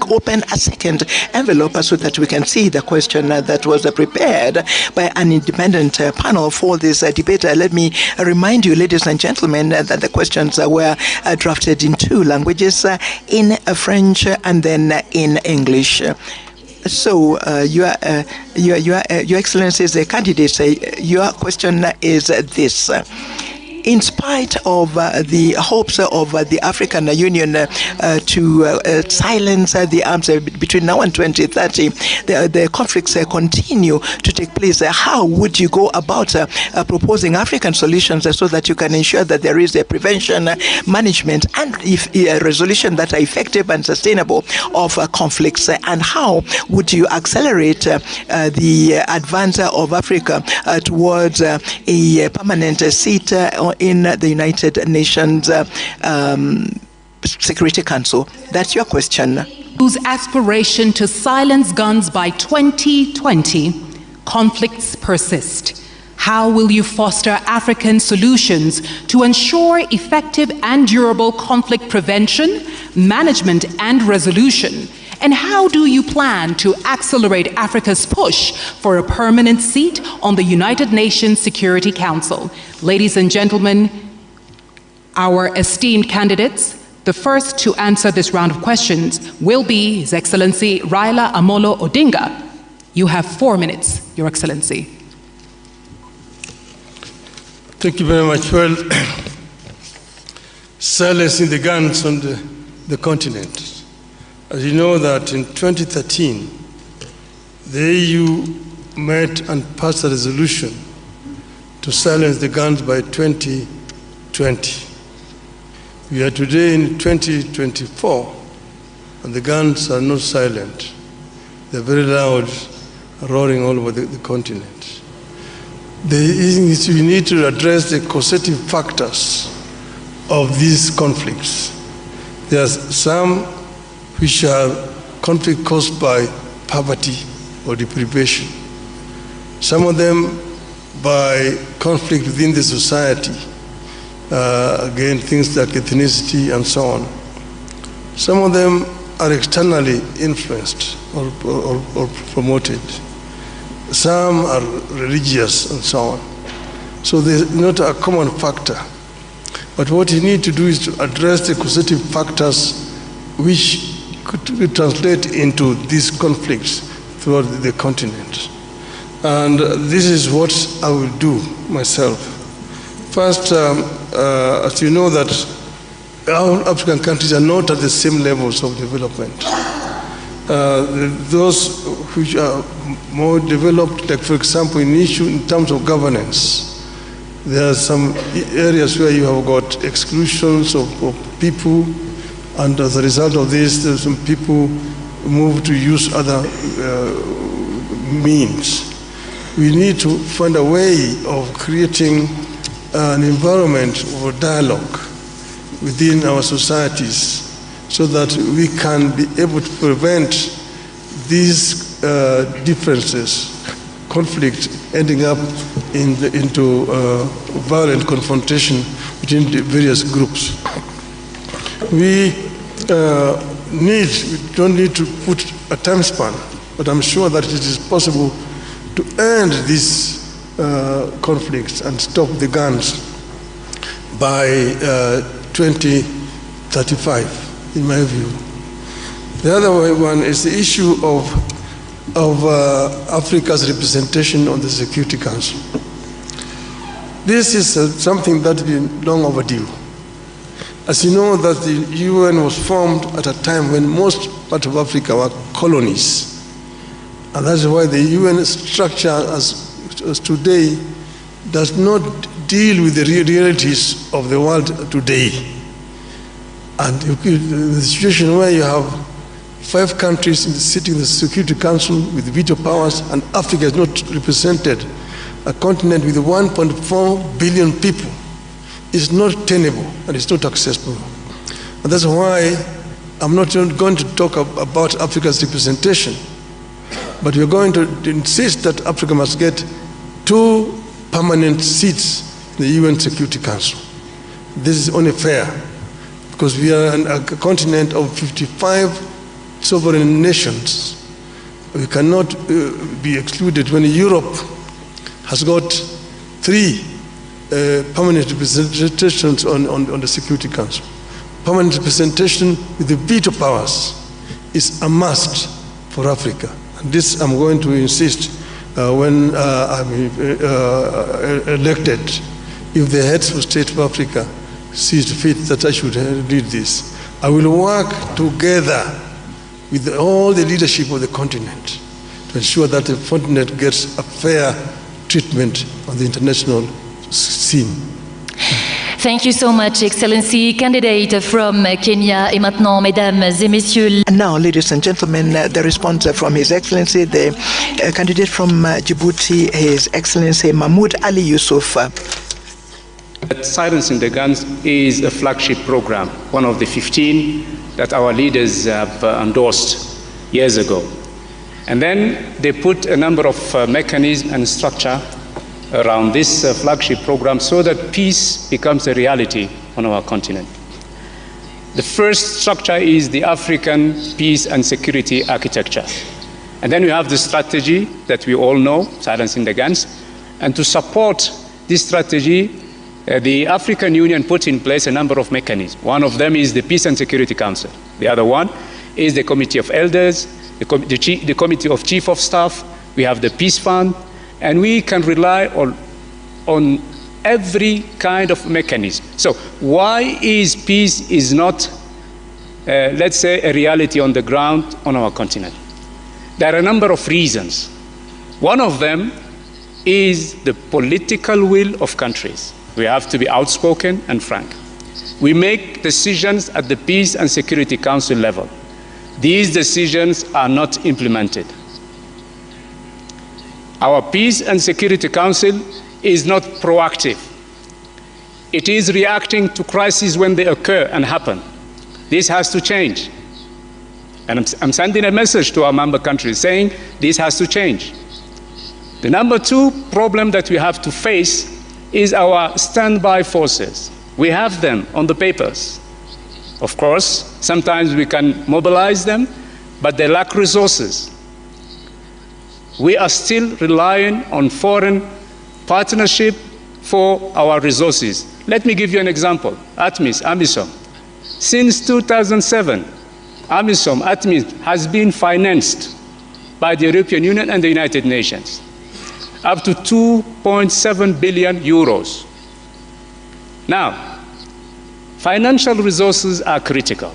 open a second envelope so that we can see the question that was prepared by an independent panel for this debate. Let me remind you, ladies and gentlemen, that the questions were drafted in 2 languages, in French and then in English. So, Your Excellencies, the candidates, your question is this. In spite of the hopes of the African Union to silence the arms between now and 2030, the conflicts continue to take place. How would you go about proposing African solutions so that you can ensure that there is a prevention, management, and a resolution that are effective and sustainable of conflicts? And how would you accelerate the advance of Africa towards a permanent seat in the United Nations Security Council? That's your question. whose aspiration to silence guns by 2020, conflicts persist. How will you foster African solutions to ensure effective and durable conflict prevention, management, and resolution? And how do you plan to accelerate Africa's push for a permanent seat on the United Nations Security Council? Ladies and gentlemen, our esteemed candidates, the first to answer this round of questions will be His Excellency Raila Odinga. You have 4 minutes, Your Excellency. Thank you very much. Well, silencing the guns on the continent. As you know that in 2013, the EU met and passed a resolution to silence the guns by 2020. We are today in 2024, and the guns are not silent. They're very loud, roaring all over the continent. We need to address the causative factors of these conflicts. There are some which are conflict caused by poverty or deprivation. Some of them by conflict within the society, again, things like ethnicity and so on. Some of them are externally influenced or promoted. Some are religious and so on. So there's not a common factor. But what you need to do is to address the causative factors which could translate into these conflicts throughout the continent. And this is what I will do myself. First, as you know that all African countries are not at the same levels of development. Those which are more developed, like for example in terms of governance, there are some areas where you have got exclusions of people, and as a result of this, there's some people move to use other means. We need to find a way of creating an environment for dialogue within our societies so that we can be able to prevent these differences, conflict ending up into violent confrontation between the various groups. We don't need to put a time span, but I'm sure that it is possible to end these conflicts and stop the guns by 2035, in my view. The other one is the issue of Africa's representation on the Security Council. This is something that has been long overdue. As you know, that the UN was formed at a time when most parts of Africa were colonies. And that's why the UN structure as today does not deal with the realities of the world today. And the situation where you have 5 countries sitting in the Security Council with veto powers, and Africa is not represented, a continent with 1.4 billion people, is not tenable and it's not accessible. And that's why I'm not going to talk about Africa's representation, but we're going to insist that Africa must get 2 permanent seats in the UN Security Council. This is only fair, because we are a continent of 55 sovereign nations. We cannot be excluded when Europe has got 3 permanent representations on the Security Council. Permanent representation with the veto powers is a must for Africa. And this I'm going to insist when I'm elected, if the heads of state of Africa sees fit that I should lead this. I will work together with all the leadership of the continent to ensure that the continent gets a fair treatment on the international scene. Thank you so much, Excellency. Candidate from Kenya. Et maintenant, mesdames et messieurs. And now, ladies and gentlemen, the response from His Excellency, the candidate from Djibouti, His Excellency Mahmoud Ali Youssouf. Silencing the guns is a flagship program, one of the 15 that our leaders have endorsed years ago. And then they put a number of mechanisms and structure around this flagship program so that peace becomes a reality on our continent. The first structure is the African Peace and Security Architecture. And then we have the strategy that we all know, silencing the guns. And to support this strategy, the African Union put in place a number of mechanisms. One of them is the Peace and Security Council. The other one is the Committee of Elders, the Committee of Chief of Staff. We have the Peace Fund, and we can rely on every kind of mechanism. So why is peace is not, let's say, a reality on the ground on our continent? There are a number of reasons. One of them is the political will of countries. We have to be outspoken and frank. We make decisions at the Peace and Security Council level. These decisions are not implemented. Our Peace and Security Council is not proactive. It is reacting to crises when they occur and happen. This has to change. And I'm sending a message to our member countries saying this has to change. The number two problem that we have to face is our standby forces. We have them on the papers. Of course, sometimes we can mobilize them, but they lack resources. We are still relying on foreign partnership for our resources. Let me give you an example. AMISOM. Since 2007, AMISOM has been financed by the European Union and the United Nations, up to 2.7 billion euros. Now, financial resources are critical.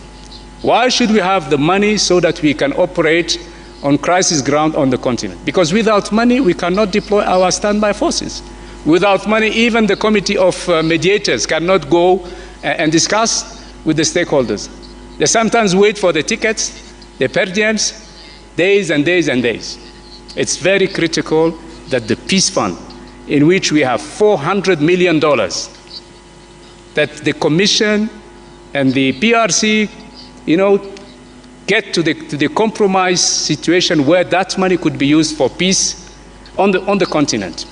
Why should we have the money so that we can operate on crisis ground on the continent? Because without money, we cannot deploy our standby forces. Without money, even the committee of mediators cannot go and discuss with the stakeholders. They sometimes wait for the tickets, the per diems, days and days and days. It's very critical that the Peace Fund, in which we have $400 million, that the Commission and the PRC, get to the compromise situation where that money could be used for peace on the continent.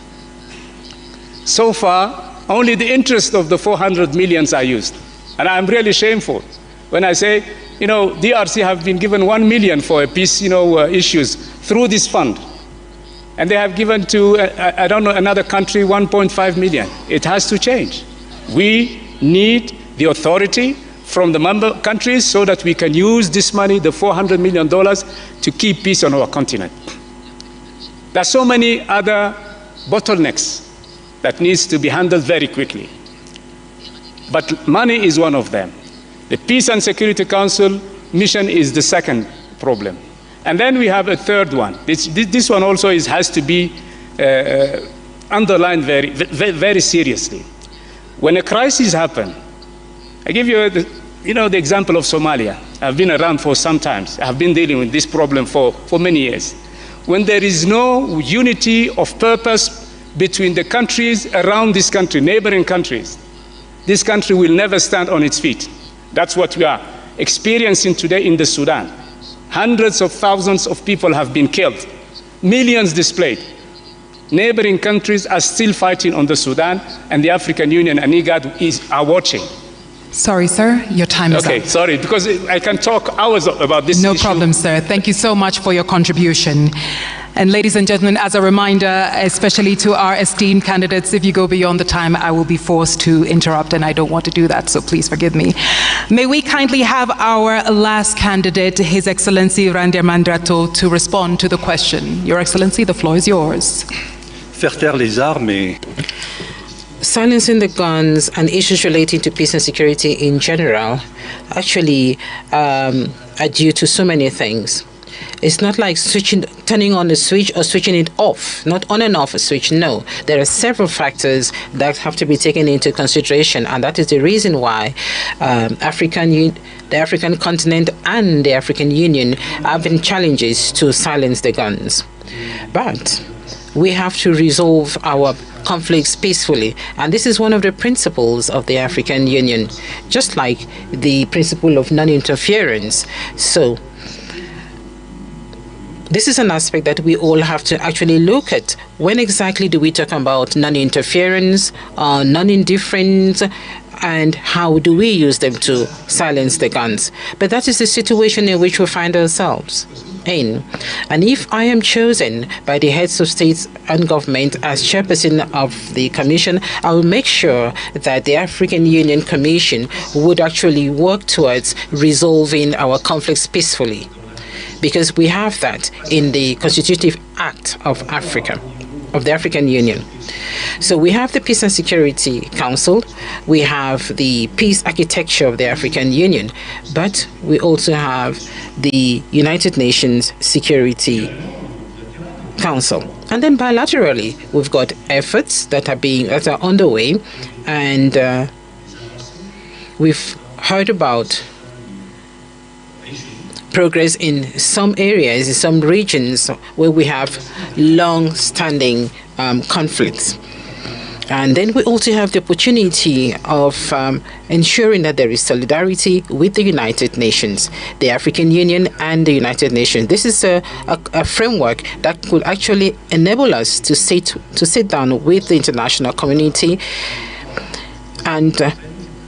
So far, only the interest of the 400 millions are used. And I'm really shameful when I say, DRC have been given 1 million for peace, issues through this fund. And they have given to, I don't know, another country 1.5 million. It has to change. We need the authority from the member countries so that we can use this money, the $400 million, to keep peace on our continent. There are so many other bottlenecks that needs to be handled very quickly. But money is one of them. The Peace and Security Council mission is the second problem. And then we have a third one. This one also has to be underlined very seriously. When a crisis happens, I give you the example of Somalia. I've been around for some time. I've been dealing with this problem for many years. When there is no unity of purpose between the countries around this country, neighboring countries, this country will never stand on its feet. That's what we are experiencing today in the Sudan. Hundreds of thousands of people have been killed, millions displaced. Neighboring countries are still fighting on the Sudan, and the African Union and IGAD are watching. Sorry, sir, your time is up. Okay, sorry, because I can talk hours about this issue. No problem, sir. Thank you so much for your contribution. And ladies and gentlemen, as a reminder, especially to our esteemed candidates, if you go beyond the time, I will be forced to interrupt, and I don't want to do that, so please forgive me. May we kindly have our last candidate, His Excellency Randemandrato, to respond to the question. Your Excellency, the floor is yours. Faire taire les armes et... Silencing the guns and issues relating to peace and security in general actually are due to so many things. It's not like turning on a switch or switching it off, not on and off a switch. No, there are several factors that have to be taken into consideration, and that is the reason why the African continent and the African Union have been challenges to silence the guns. But we have to resolve our conflicts peacefully. And this is one of the principles of the African Union, just like the principle of non-interference. So this is an aspect that we all have to actually look at. When exactly do we talk about non-interference, non-indifference, and how do we use them to silence the guns? But that is the situation in which we find ourselves in. And if I am chosen by the heads of states and government as chairperson of the commission, I will make sure that the African Union Commission would actually work towards resolving our conflicts peacefully, because we have that in the Constitutive Act of Africa, of the African Union. So we have the Peace and Security Council, we have the Peace Architecture of the African Union, but we also have the United Nations Security Council. And then bilaterally, we've got efforts that are underway, and we've heard about progress in some areas, in some regions where we have long-standing conflicts. And then we also have the opportunity of ensuring that there is solidarity with the United Nations, the African Union and the United Nations. This is a framework that could actually enable us to sit down with the international community and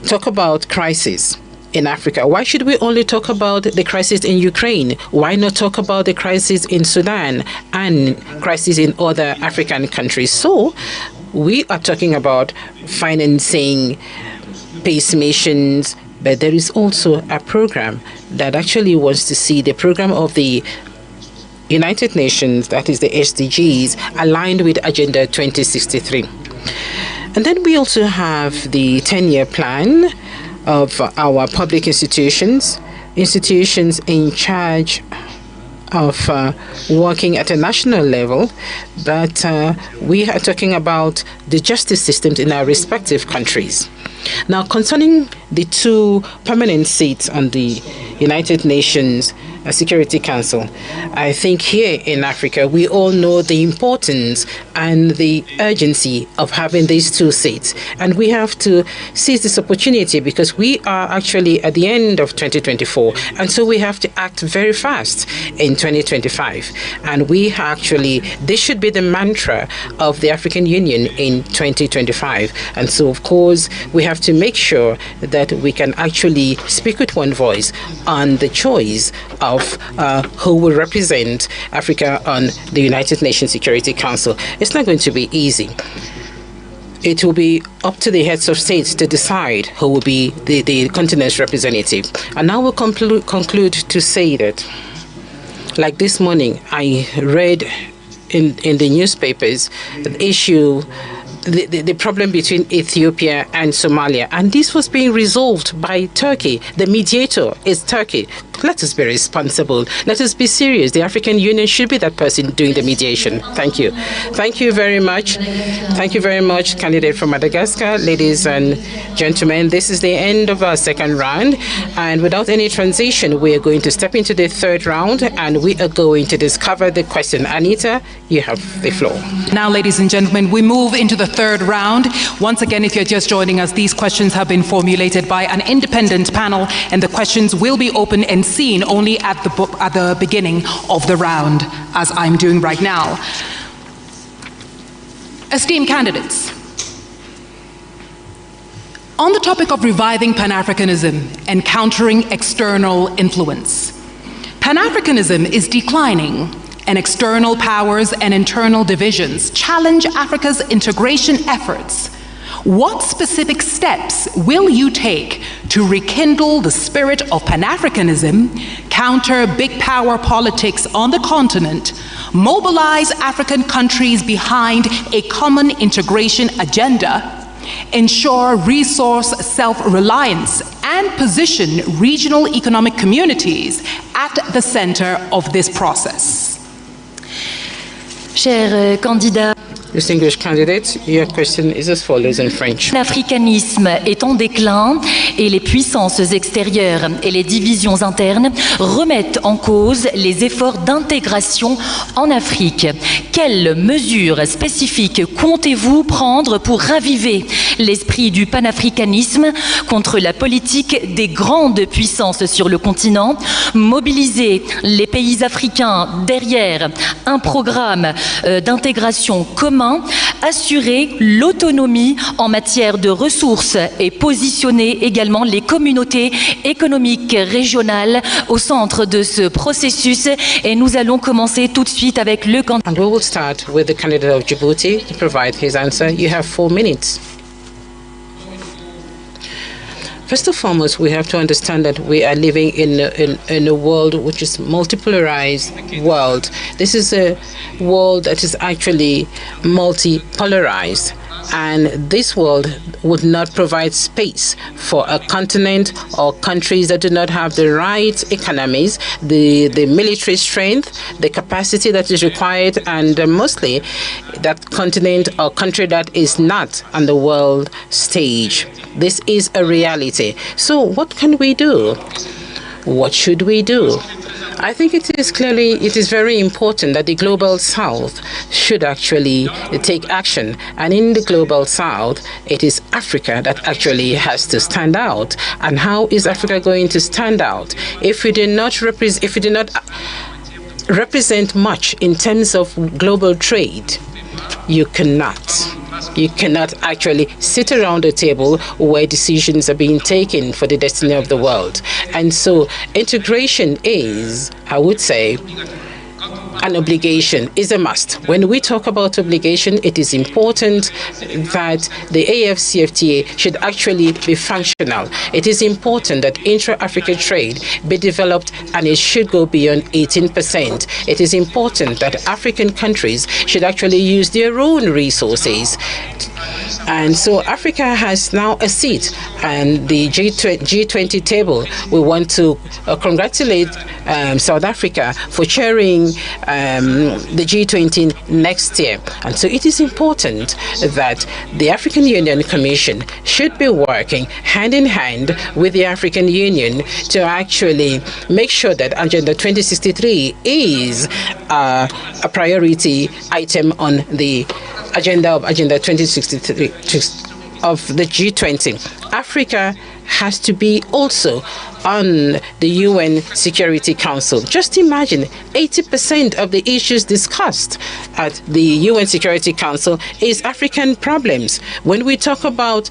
talk about crisis in Africa. Why should we only talk about the crisis in Ukraine? Why not talk about the crisis in Sudan and crisis in other African countries? So we are talking about financing peace missions, but there is also a program that actually wants to see the program of the United Nations, that is the SDGs, aligned with Agenda 2063. And then we also have the 10-year plan of our public institutions in charge of working at a national level, but we are talking about the justice systems in our respective countries. Now, concerning the 2 permanent seats on the United Nations Security Council, I think here in Africa, we all know the importance and the urgency of having these 2 seats. And we have to seize this opportunity because we are actually at the end of 2024. And so we have to act very fast in 2025. And this should be the mantra of the African Union in 2025. And so, of course, we have to make sure that we can actually speak with one voice on the choice of who will represent Africa on the United Nations Security Council. It's not going to be easy. It will be up to the heads of states to decide who will be the continent's representative. And now we'll conclude to say that, like this morning, I read in the newspapers the problem between Ethiopia and Somalia, and this was being resolved by Turkey. The mediator is Turkey. Let us be responsible. Let us be serious. The African Union should be that person doing the mediation. Thank you. Thank you very much. Thank you very much, candidate from Madagascar. Ladies and gentlemen, this is the end of our second round, and without any transition, we are going to step into the third round, and we are going to discover the question. Anita, you have the floor. Now, ladies and gentlemen, we move into the third round. Once again, if you're just joining us, these questions have been formulated by an independent panel, and the questions will be open and seen only at the beginning of the round, as I'm doing right now. Esteemed candidates, on the topic of reviving Pan-Africanism and countering external influence, Pan-Africanism is declining, and external powers and internal divisions challenge Africa's integration efforts. What specific steps will you take to rekindle the spirit of Pan-Africanism, counter big power politics on the continent, mobilize African countries behind a common integration agenda, ensure resource self-reliance, and position regional economic communities at the center of this process? Cher candidat. Distinguished candidates, your question is as follows in French. L'africanisme est en déclin et les puissances extérieures et les divisions internes remettent en cause les efforts d'intégration en Afrique. Quelles mesures spécifiques comptez-vous prendre pour raviver l'esprit du panafricanisme contre la politique des grandes puissances sur le continent, mobiliser les pays africains derrière un programme d'intégration commun, assurer l'autonomie en matière de ressources et positionner également les communautés économiques régionales au centre de ce processus. Et nous allons commencer tout de suite avec le candidat. And we will start with the candidate of Djibouti to provide his answer. You have 4 minutes. First and foremost, we have to understand that we are living in a world which is multipolarized world. This is a world that is actually multipolarized. And this world would not provide space for a continent or countries that do not have the right economies, the military strength, the capacity that is required, and mostly that continent or country that is not on the world stage. This is a reality. So what can we do? What should we do? I think it is very important that the Global South should actually take action. And in the Global South, it is Africa that actually has to stand out. And how is Africa going to stand out? If we do not represent much in terms of global trade, you cannot actually sit around a table where decisions are being taken for the destiny of the world. And so integration is, I would say, an obligation, is a must. When we talk about obligation, it is important that the AFCFTA should actually be functional. It is important that intra-Africa trade be developed, and it should go beyond 18%. It is important that African countries should actually use their own resources. And so Africa has now a seat and the G20 table. We want to congratulate South Africa for chairing the G20 next year. And so it is important that the African Union Commission should be working hand in hand with the African Union to actually make sure that Agenda 2063 is a priority item on the agenda of Agenda 2063 of the G20. Africa has to be also on the UN Security Council. Just imagine 80% of the issues discussed at the UN Security Council is African problems. When we talk about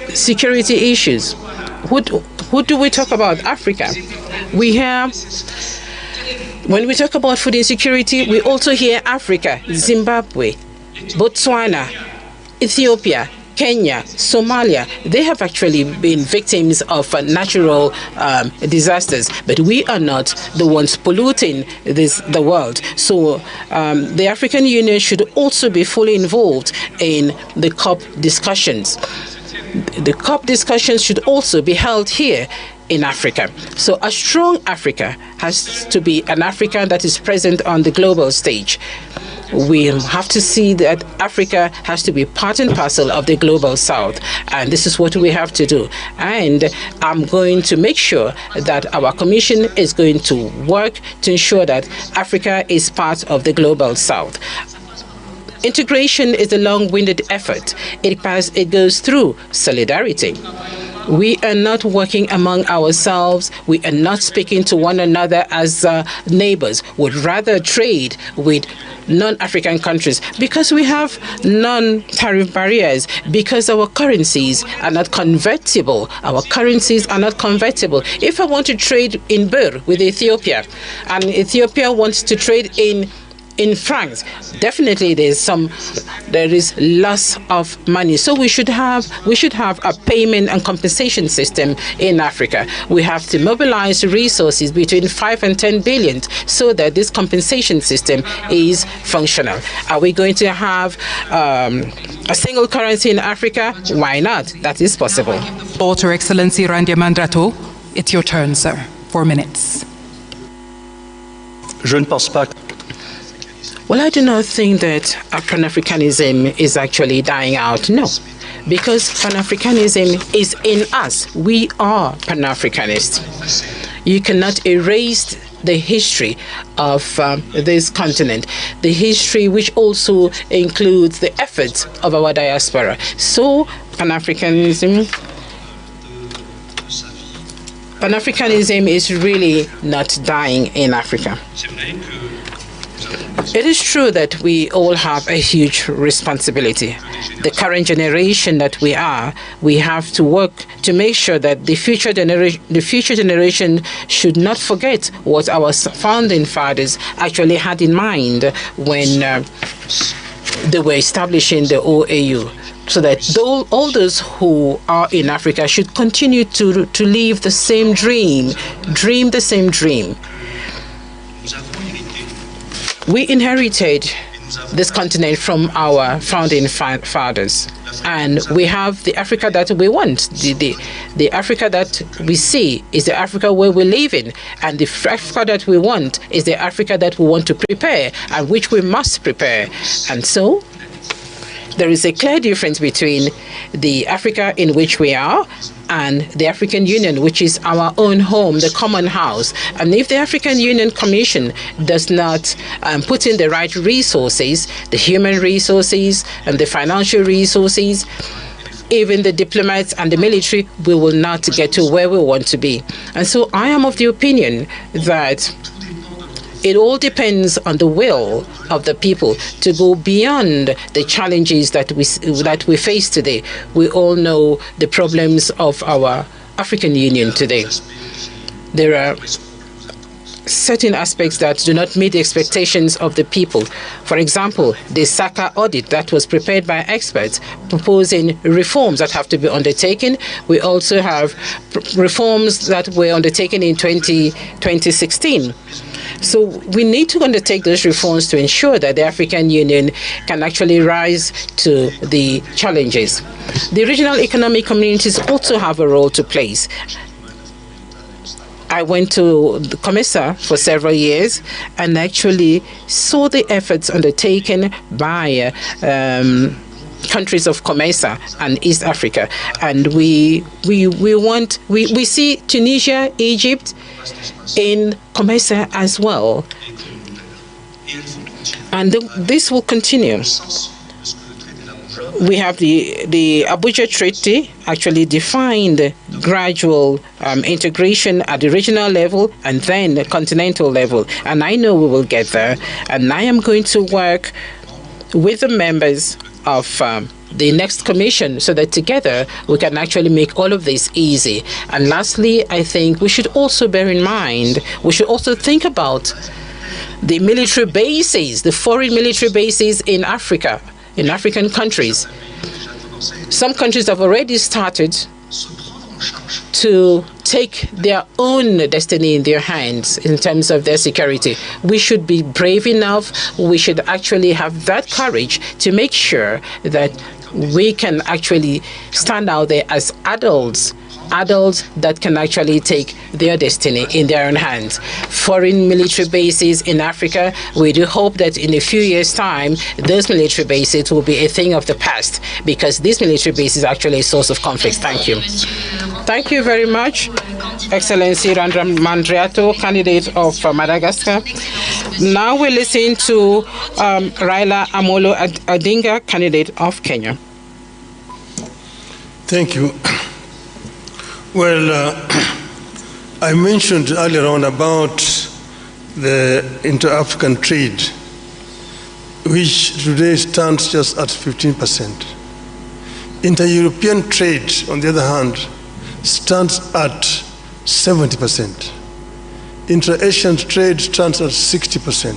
security issues, who do we talk about? Africa. When we talk about food insecurity, we also hear Africa, Zimbabwe, Botswana, Ethiopia, Kenya, Somalia. They have actually been victims of natural disasters, but we are not the ones polluting the world. So the African Union should also be fully involved in the COP discussions. The COP discussions should also be held here in Africa. So a strong Africa has to be an Africa that is present on the global stage. We have to see that Africa has to be part and parcel of the Global South, and this is what we have to do. And I'm going to make sure that our Commission is going to work to ensure that Africa is part of the Global South. Integration is a long-winded effort. It goes through solidarity. We are not working among ourselves. We are not speaking to one another as neighbors. We'd rather trade with non-African countries because we have non-tariff barriers, because our currencies are not convertible. Our currencies are not convertible. If I want to trade in birr with Ethiopia, and Ethiopia wants to trade in France, definitely there is loss of money. So we should have a payment and compensation system in Africa. We have to mobilize resources between 5 and 10 billion so that this compensation system is functional. Are we going to have a single currency in Africa? Why not? That is possible. Her Excellency Randy Mandrato, it's your turn, sir. 4 minutes. Je ne pense pas. Well, I do not think that Pan-Africanism is actually dying out. No, because Pan-Africanism is in us. We are Pan-Africanists. You cannot erase the history of this continent, the history which also includes the efforts of our diaspora. So Pan-Africanism is really not dying in Africa. It is true that we all have a huge responsibility. The current generation that we have to work to make sure that the future generation should not forget what our founding fathers actually had in mind when they were establishing the OAU. So that all those who are in Africa should continue to live the same dream the same dream. We inherited this continent from our founding fathers, and we have the Africa that we want. The Africa that we see is the Africa where we live in, and the Africa that we want is the Africa that we want to prepare, and which we must prepare. And so there is a clear difference between the Africa in which we are and the African Union, which is our own home, the common house. And if the African Union Commission does not put in the right resources, the human resources and the financial resources, even the diplomats and the military, we will not get to where we want to be. And so I am of the opinion that it all depends on the will of the people to go beyond the challenges that we face today. We all know the problems of our African Union today. There are certain aspects that do not meet the expectations of the people. For example, the SACA audit that was prepared by experts proposing reforms that have to be undertaken. We also have reforms that were undertaken in 2016. So we need to undertake those reforms to ensure that the African Union can actually rise to the challenges. The regional economic communities also have a role to play. I went to COMESA for several years and actually saw the efforts undertaken by countries of COMESA and East Africa. And we see Tunisia, Egypt in COMESA as well. And this will continue. We have the Abuja Treaty actually defined gradual integration at the regional level and then the continental level. And I know we will get there. And I am going to work with the members of the next commission so that together we can actually make all of this easy. And lastly, I think we should also bear in mind, we should also think about the military bases, the foreign military bases in Africa, in African countries. Some countries have already started to take their own destiny in their hands in terms of their security. We should be brave enough. We should actually have that courage to make sure that we can actually stand out there as adults that can actually take their destiny in their own hands. Foreign military bases in Africa, we do hope that in a few years' time, those military bases will be a thing of the past, because these military bases are actually a source of conflict. Thank you. Thank you very much, Excellency Randra Mandriato, candidate of Madagascar. Now we listen to Raila Odinga, candidate of Kenya. Thank you. Well, I mentioned earlier on about the inter-African trade, which today stands just at 15%. Inter-European trade, on the other hand, stands at 70%. Inter-Asian trade stands at 60%.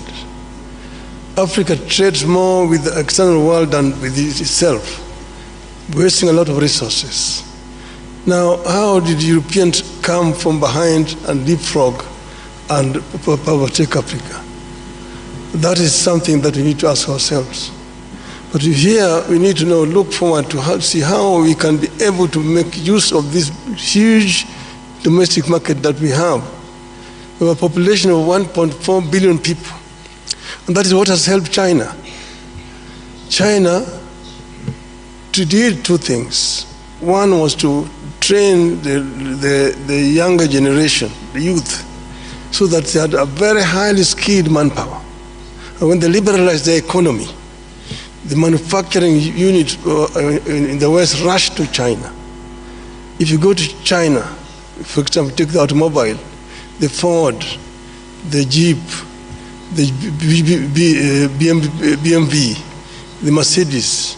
Africa trades more with the external world than with itself, wasting a lot of resources. Now, how did Europeans come from behind and leapfrog and overtake Africa? That is something that we need to ask ourselves. But here we need to now look forward to see how we can be able to make use of this huge domestic market that we have. We have a population of 1.4 billion people. And that is what has helped China. China did two things. One was to train the younger generation, the youth, so that they had a very highly skilled manpower. And when they liberalized their economy, the manufacturing unit in the West rushed to China. If you go to China, for example, take the automobile, the Ford, the Jeep, the BMW, the Mercedes,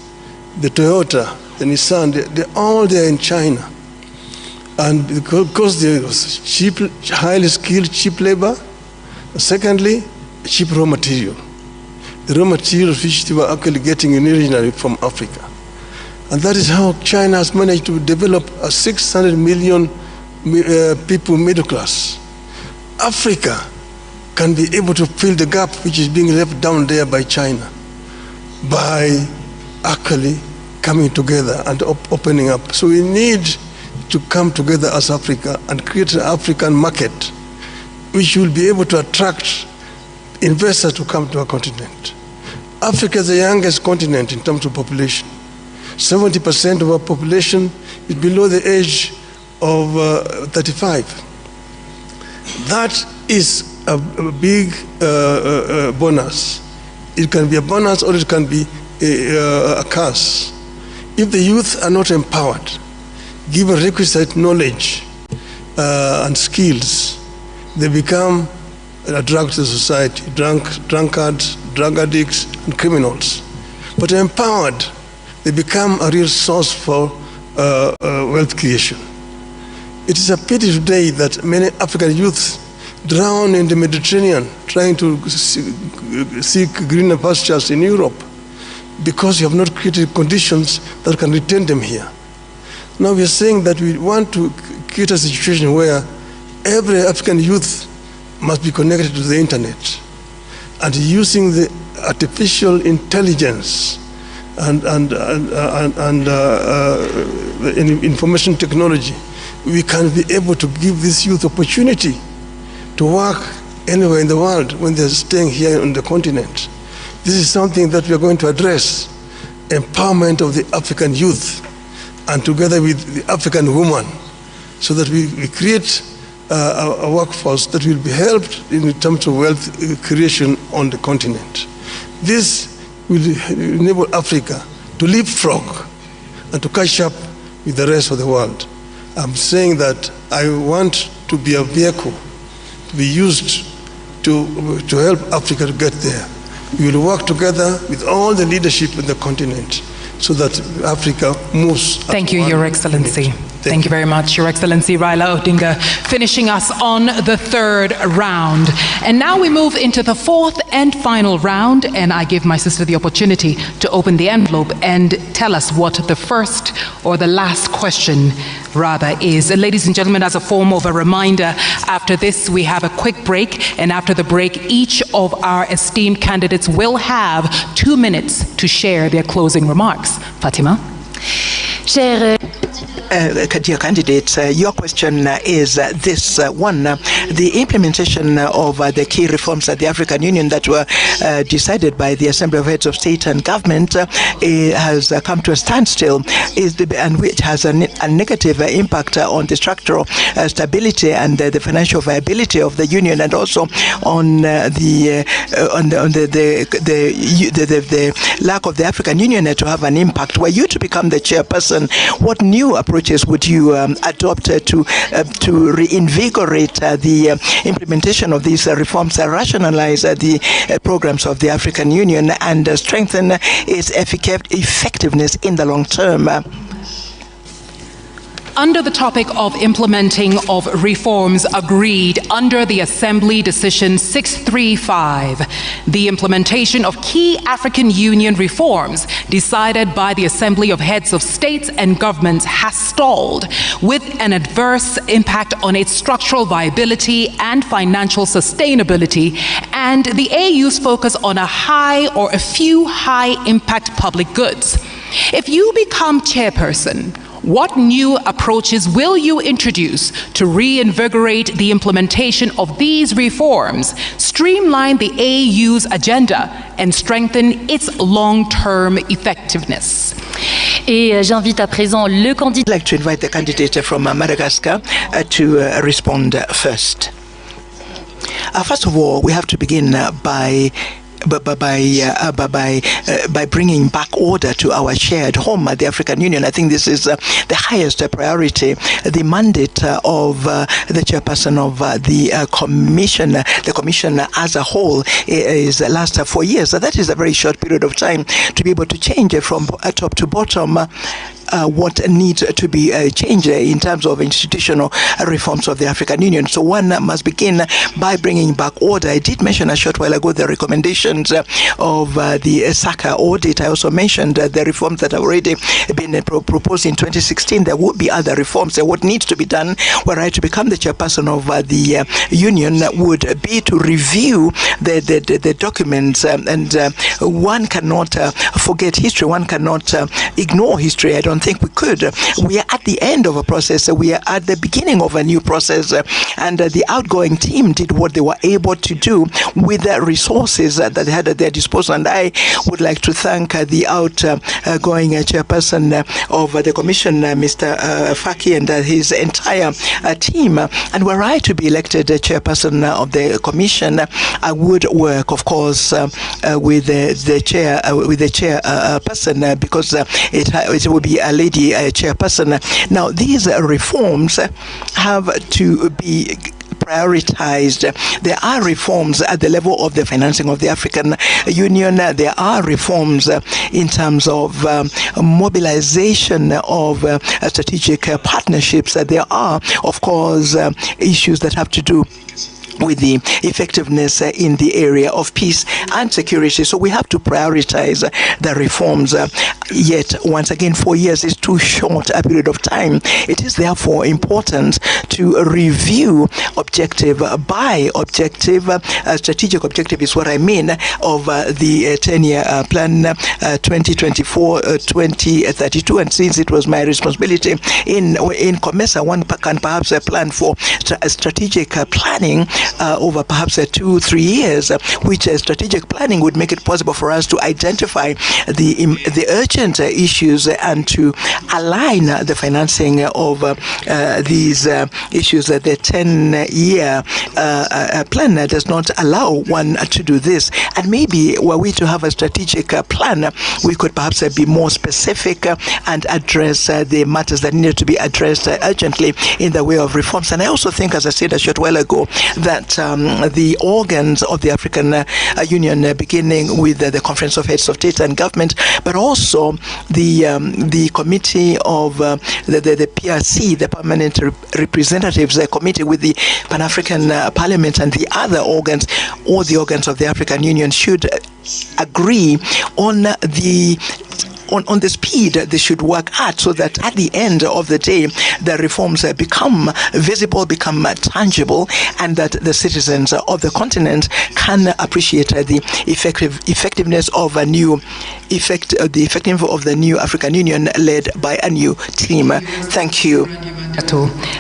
the Toyota, the Nissan, they're all there in China. And because there was cheap, highly skilled, cheap labor, secondly, cheap raw material. The raw materials which they were actually getting originally from Africa. And that is how China has managed to develop a 600 million people middle class. Africa can be able to fill the gap which is being left down there by China by actually coming together and opening up. So we need to come together as Africa and create an African market which will be able to attract investors to come to our continent. Africa is the youngest continent in terms of population. 70% of our population is below the age of 35. That is a big bonus. It can be a bonus or it can be a curse. If the youth are not empowered, given requisite knowledge and skills, they become a drug to society, drunkards, drug addicts, and criminals. But empowered, they become a real source for wealth creation. It is a pity today that many African youths drown in the Mediterranean trying to seek greener pastures in Europe because you have not created conditions that can retain them here. Now we are saying that we want to create a situation where every African youth must be connected to the internet, and using the artificial intelligence and information technology, we can be able to give this youth opportunity to work anywhere in the world when they're staying here on the continent. This is something that we are going to address, empowerment of the African youth, and together with the African woman, so that we create a workforce that will be helped in terms of wealth creation on the continent. This will enable Africa to leapfrog and to catch up with the rest of the world. I'm saying that I want to be a vehicle to be used to help Africa to get there. We will work together with all the leadership in the continent so that Africa moves. Thank you, Your Excellency. Thank you very much, Your Excellency Raila Odinga, finishing us on the third round. And now we move into the fourth and final round, and I give my sister the opportunity to open the envelope and tell us what the first or the last question rather is. Ladies and gentlemen, as a form of a reminder, after this we have a quick break, and after the break each of our esteemed candidates will have 2 minutes to share their closing remarks. Fatima? Dear candidates, your question is this one. The implementation of the key reforms at the African Union that were decided by the Assembly of Heads of State and Government has come to a standstill, and which has a negative impact on the structural stability and the financial viability of the Union, and also on the lack of the African Union to have an impact. Were you to become the chairperson, what new approaches would you adopt to reinvigorate the implementation of these reforms, rationalize the programs of the African Union, and strengthen its effectiveness in the long term? Under the topic of implementing of reforms agreed under the Assembly Decision 635, the implementation of key African Union reforms decided by the Assembly of Heads of States and Governments has stalled, with an adverse impact on its structural viability and financial sustainability, and the AU's focus on a few high-impact public goods. If you become chairperson, What new approaches will you introduce to reinvigorate the implementation of these reforms, streamline the AU's agenda, and strengthen its long-term effectiveness? Et j'invite à présent le candidat. I'd like to invite the candidate from Madagascar to respond first. First of all, we have to begin by bringing back order to our shared home, the African Union. I think this is the highest priority. The mandate of the chairperson of the commission as a whole is last 4 years. So that is a very short period of time to be able to change from top to bottom what needs to be changed in terms of institutional reforms of the African Union. So one must begin by bringing back order. I did mention a short while ago the recommendations of the SACA audit. I also mentioned the reforms that have already been proposed in 2016. There would be other reforms. What needs to be done were I to become the chairperson of the union would be to review the documents, and one cannot forget history. One cannot ignore history. I don't think we could. We are at the end of a process. We are at the beginning of a new process, and the outgoing team did what they were able to do with the resources that they had at their disposal. And I would like to thank the outgoing chairperson of the commission, Mr. Faki, and his entire team. And were I to be elected chairperson of the commission, I would work, of course, with the chairperson, because it will be a lady chairperson. Now, these reforms have to be prioritized. There are reforms at the level of the financing of the African Union. There are reforms in terms of mobilization of strategic partnerships. There are, of course, issues that have to do with the effectiveness in the area of peace and security. So we have to prioritize the reforms. Yet, once again, 4 years is too short a period of time. It is therefore important to review objective by objective. Strategic objective is what I mean of the 10-year plan 2024-2032. And since it was my responsibility in COMESA, one can perhaps plan for strategic planning over perhaps 2-3 years, which strategic planning would make it possible for us to identify the urgent issues and to align the financing of these issues. The 10-year plan does not allow one to do this. And maybe were we to have a strategic plan, we could perhaps be more specific and address the matters that need to be addressed urgently in the way of reforms. And I also think, as I said a short while ago, that the organs of the African Union, beginning with the Conference of Heads of State and Government, but also the committee of the PRC, the Permanent Representatives Committee with the Pan-African Parliament, and the other organs, all the organs of the African Union should agree on the speed they should work at, so that at the end of the day, the reforms become visible, become tangible, and that the citizens of the continent can appreciate the effectiveness of a new of the new African Union led by a new team. Thank you.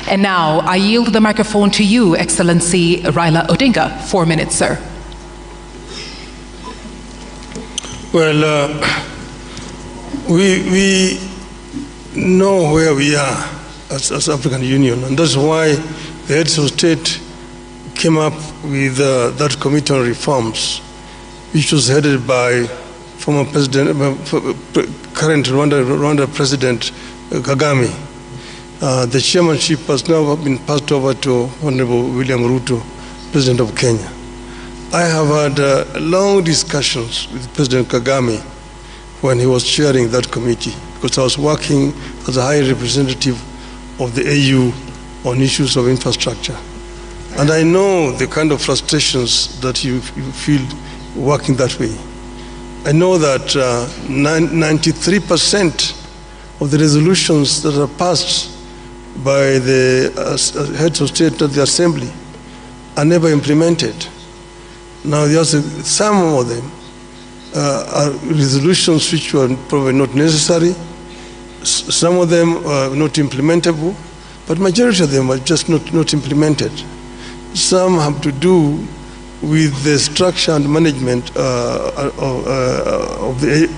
And now I yield the microphone to you, Excellency Raila Odinga. 4 minutes, sir. Well, we know where we are as African Union, and that's why the heads of state came up with that committee on reforms, which was headed by former president, current Rwanda President Kagame. The chairmanship has now been passed over to Honorable William RUTO, President of Kenya. I have had long discussions with President Kagame when he was chairing that committee, because I was working as a high representative of the AU on issues of infrastructure. And I know the kind of frustrations that you feel working that way. I know that 93% of the resolutions that are passed by the heads of state at the assembly are never implemented. Now, there's some of them are resolutions which were probably not necessary, some of them are not implementable, but majority of them are just not implemented. Some have to do with the structure and management of the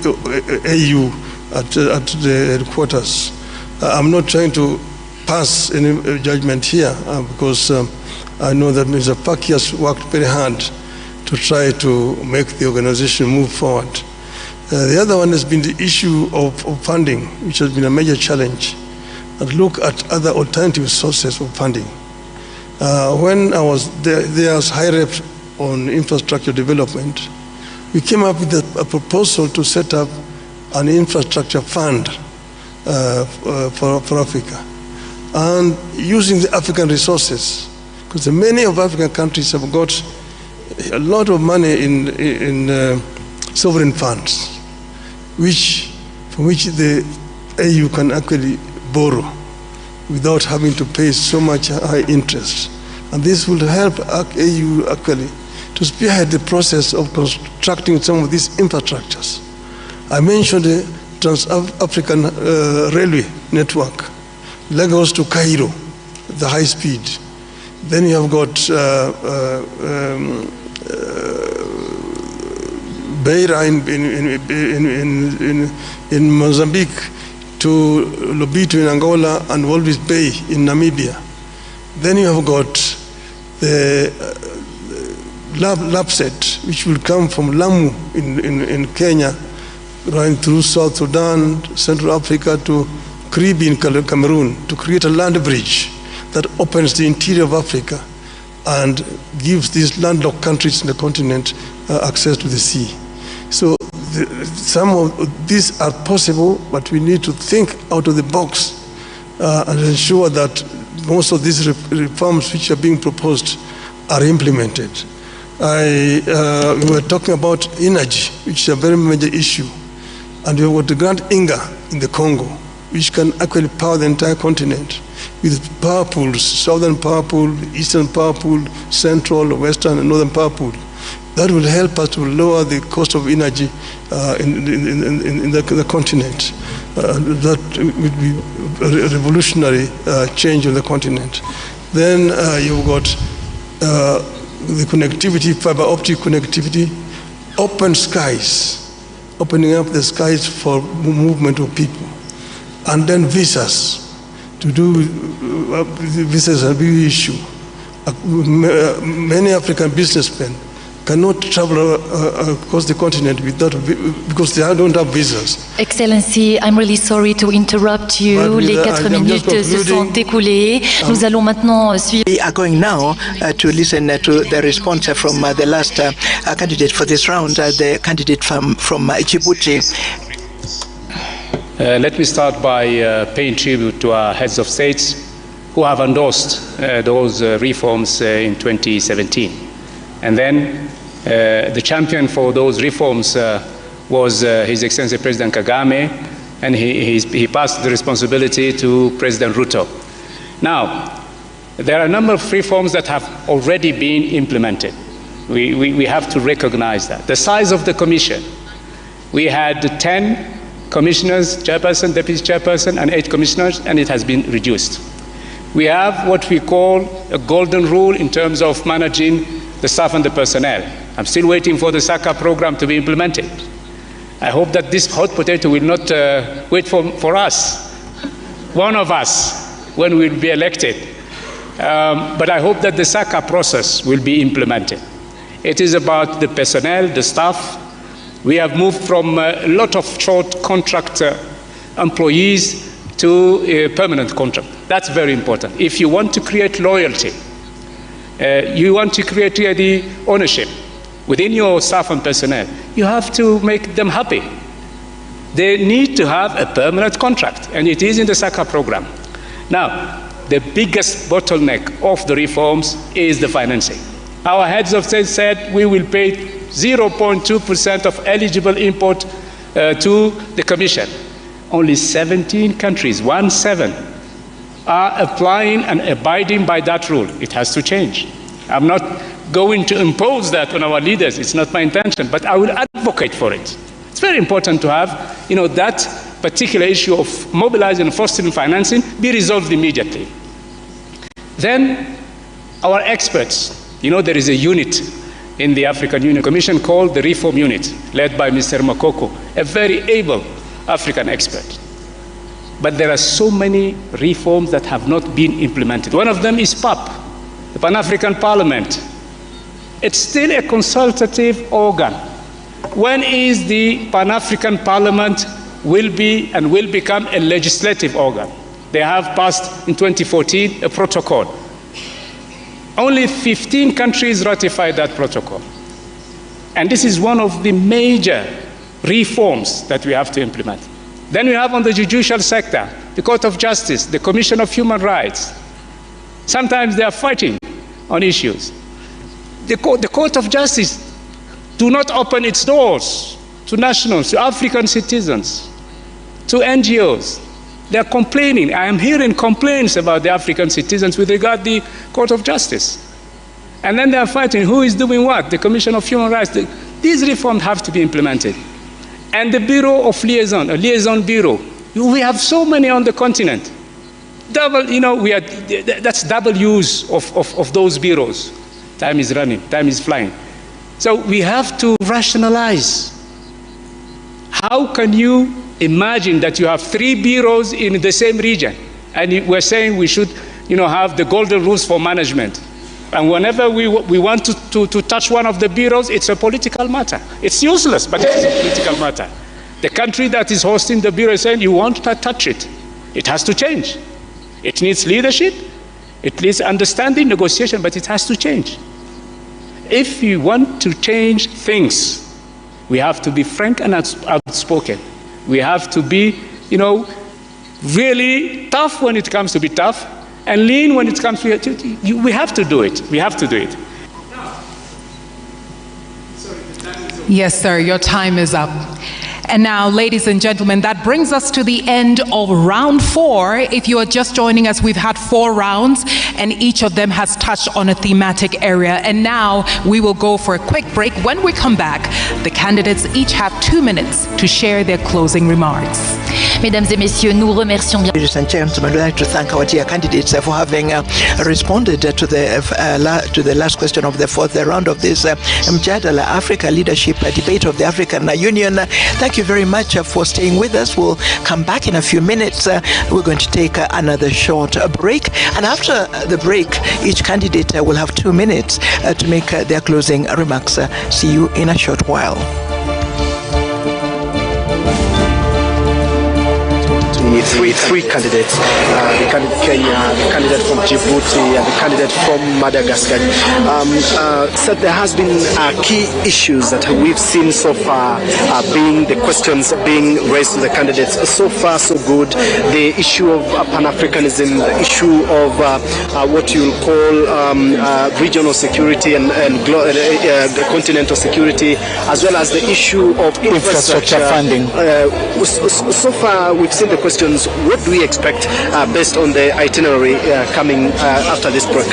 AU at the headquarters. I'm not trying to pass any judgment here because I know that Mr. Paki has worked very hard to try to make the organization move forward. The other one has been the issue of funding, which has been a major challenge, and look at other alternative sources of funding. When I was there as high rep on infrastructure development, we came up with a proposal to set up an infrastructure fund for Africa, and using the African resources, because many of African countries have got a lot of money in sovereign funds, from which the AU can actually borrow without having to pay so much high interest. And this will help AU actually to spearhead the process of constructing some of these infrastructures. I mentioned the Trans-African Railway Network, Lagos to Cairo, the high speed. Then you have got Beira in Mozambique to Lobito in Angola and Walvis Bay in Namibia. Then you have got the Lapset, which will come from Lamu in Kenya, running through South Sudan, Central Africa to Karibi in Cameroon, to create a land bridge that opens the interior of Africa and gives these landlocked countries in the continent access to the sea. So some of these are possible, but we need to think out of the box and ensure that most of these reforms which are being proposed are implemented. We were talking about energy, which is a very major issue. And we have got the Grand Inga in the Congo, which can actually power the entire continent with power pools, southern power pool, eastern power pool, central, western, and northern power pool. That will help us to lower the cost of energy in the continent. That would be a revolutionary change on the continent. Then you've got the connectivity, fiber optic connectivity, open skies, opening up the skies for movement of people, and then visas. To do visas are a big issue. Many African businessmen cannot travel across the continent without, because they don't have visas. Excellency, I'm really sorry to interrupt you. Les 4 minutes se sont écoulées. Nous allons maintenant suivre. We are going now to listen to the response from the last candidate for this round, the candidate from Djibouti. Let me start by paying tribute to our heads of states who have endorsed those reforms in 2017. And then the champion for those reforms was His Excellency President Kagame, and he passed the responsibility to President RUTO. Now, there are a number of reforms that have already been implemented. We have to recognize that. The size of the commission, we had 10 commissioners, chairperson, deputy chairperson, and 8 commissioners, and it has been reduced. We have what we call a golden rule in terms of managing the staff and the personnel. I'm still waiting for the SACA program to be implemented. I hope that this hot potato will not wait for us, one of us, when we'll be elected. But I hope that the SACA process will be implemented. It is about the personnel, the staff. We have moved from a lot of short contract employees to a permanent contract. That's very important. If you want to create loyalty, you want to create the ownership within your staff and personnel, you have to make them happy. They need to have a permanent contract, and it is in the SACA program. Now, the biggest bottleneck of the reforms is the financing. Our heads of state said we will pay 0.2% of eligible import to the Commission. Only 17 countries, 17, are applying and abiding by that rule. It has to change. I'm not going to impose that on our leaders. It's not my intention, but I will advocate for it. It's very important to have, that particular issue of mobilizing and fostering financing be resolved immediately. Then our experts, there is a unit in the African Union Commission called the Reform Unit, led by Mr. Makoko, a very able African expert. But there are so many reforms that have not been implemented. One of them is PAP, the Pan-African Parliament. It's still a consultative organ. When is the Pan-African Parliament will become a legislative organ? They have passed in 2014 a protocol. Only 15 countries ratified that protocol. And this is one of the major reforms that we have to implement. Then we have on the judicial sector, the Court of Justice, the Commission of Human Rights. Sometimes they are fighting on issues. The Court of Justice do not open its doors to nationals, to African citizens, to NGOs. They are complaining. I am hearing complaints about the African citizens with regard to the Court of Justice. And then they are fighting who is doing what, the Commission of Human Rights. These reforms have to be implemented. And the Bureau of Liaison, a liaison bureau, we have so many on the continent. That's double use of those bureaus. Time is running, time is flying. So we have to rationalize. How can you imagine that you have 3 bureaus in the same region, and we're saying we should, have the golden rules for management. And whenever we want to touch one of the bureaus, it's a political matter. It's useless, but it's a political matter. The country that is hosting the bureau is saying, you won't touch it. It has to change. It needs leadership. It needs understanding, negotiation, but it has to change. If you want to change things, we have to be frank and outspoken. We have to be, really tough when it comes to be tough, and lean when it comes to we have to do it. We have to do it. Yes, sir, your time is up. And now, ladies and gentlemen, that brings us to the end of round 4. If you are just joining us, we've had 4 rounds, and each of them has touched on a thematic area. And now we will go for a quick break. When we come back, the candidates each have 2 minutes to share their closing remarks. Mesdames et messieurs, nous remercions bien. Ladies and gentlemen, we'd like to thank our dear candidates for having responded to the last question of the 4th round of this Mjadala Africa Leadership Debate of the African Union. Thank you very much for staying with us. We'll come back in a few minutes. We're going to take another short break, and after the break, each candidate will have 2 minutes to make their closing remarks. See you in a short while. Three candidates, the candidate Kenya, the candidate from Djibouti, and the candidate from Madagascar. So there has been key issues that we've seen so far being the questions being raised to the candidates. So far, so good. The issue of Pan-Africanism, the issue of what you'll call regional security and continental security, as well as the issue of infrastructure funding. So far, we've seen the questions. What do we expect based on the itinerary coming after this break?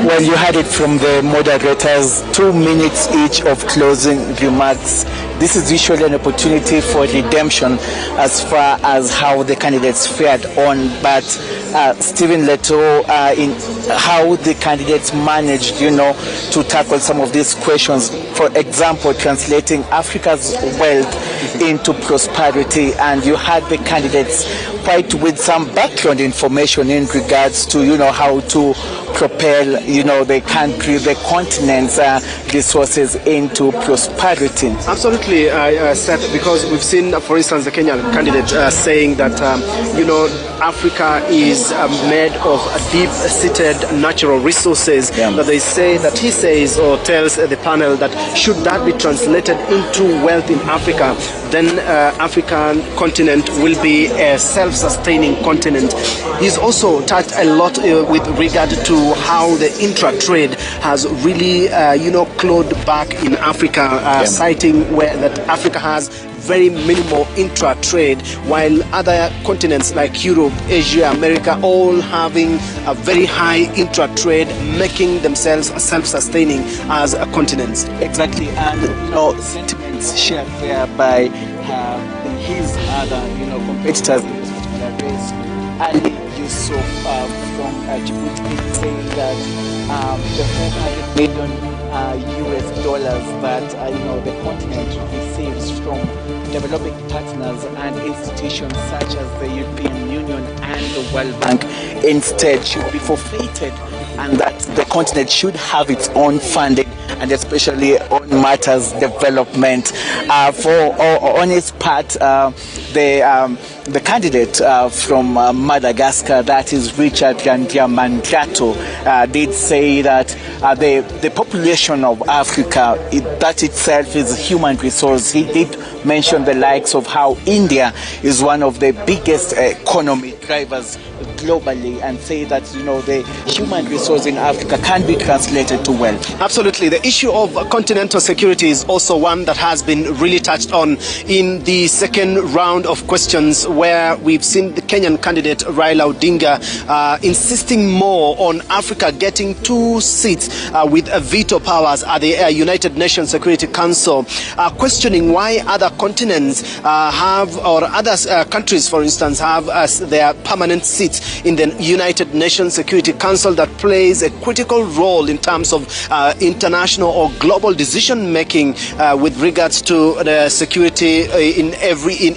Well, you had it from the moderators, 2 minutes each of closing remarks. This is usually an opportunity for redemption as far as how the candidates fared on, but Stephen Leto, in how the candidates managed, to tackle some of these questions. For example, translating Africa's wealth into prosperity, and you had the candidates quite with some background information in regards to, how to propel, the country, the continent's resources into prosperity. Absolutely, Seth, because we've seen, for instance, the Kenyan candidate saying that, Africa is made of deep-seated natural resources. Yeah. That he says or tells the panel that should that be translated into wealth in Africa, then African continent will be a self-sustaining continent. He's also touched a lot with regard to how the intra-trade has really, clawed back in Africa, citing that Africa has very minimal intra-trade, while other continents like Europe, Asia, America, all having a very high intra-trade, making themselves self-sustaining as continents. Exactly, and sentiments shared there by the his other, competitors in this particular race. Ali Youssouf from Djibouti saying that the $400 million US dollars that the continent receives from developing partners and institutions such as the European Union and the World Bank instead should be forfeited, and that the continent should have its own funding, and especially on matters development. On his part, the candidate from Madagascar, that is Richard Mjadala, did say that the population of Africa, that itself is a human resource. He did mention the likes of how India is one of the biggest economic drivers globally, and say that the human resource in Africa can be translated to wealth. Absolutely. The issue of continental security is also one that has been really touched on in the second round of questions, where we've seen the Kenyan candidate Raila Odinga insisting more on Africa getting 2 seats with veto powers at the United Nations Security Council, questioning why other continents have, or other countries, for instance, have their permanent seats in the United Nations Security Council that plays a critical role in terms of international or global decision making with regards to the security in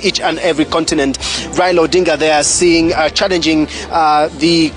each and every continent. Raila Odinga there seeing challenging the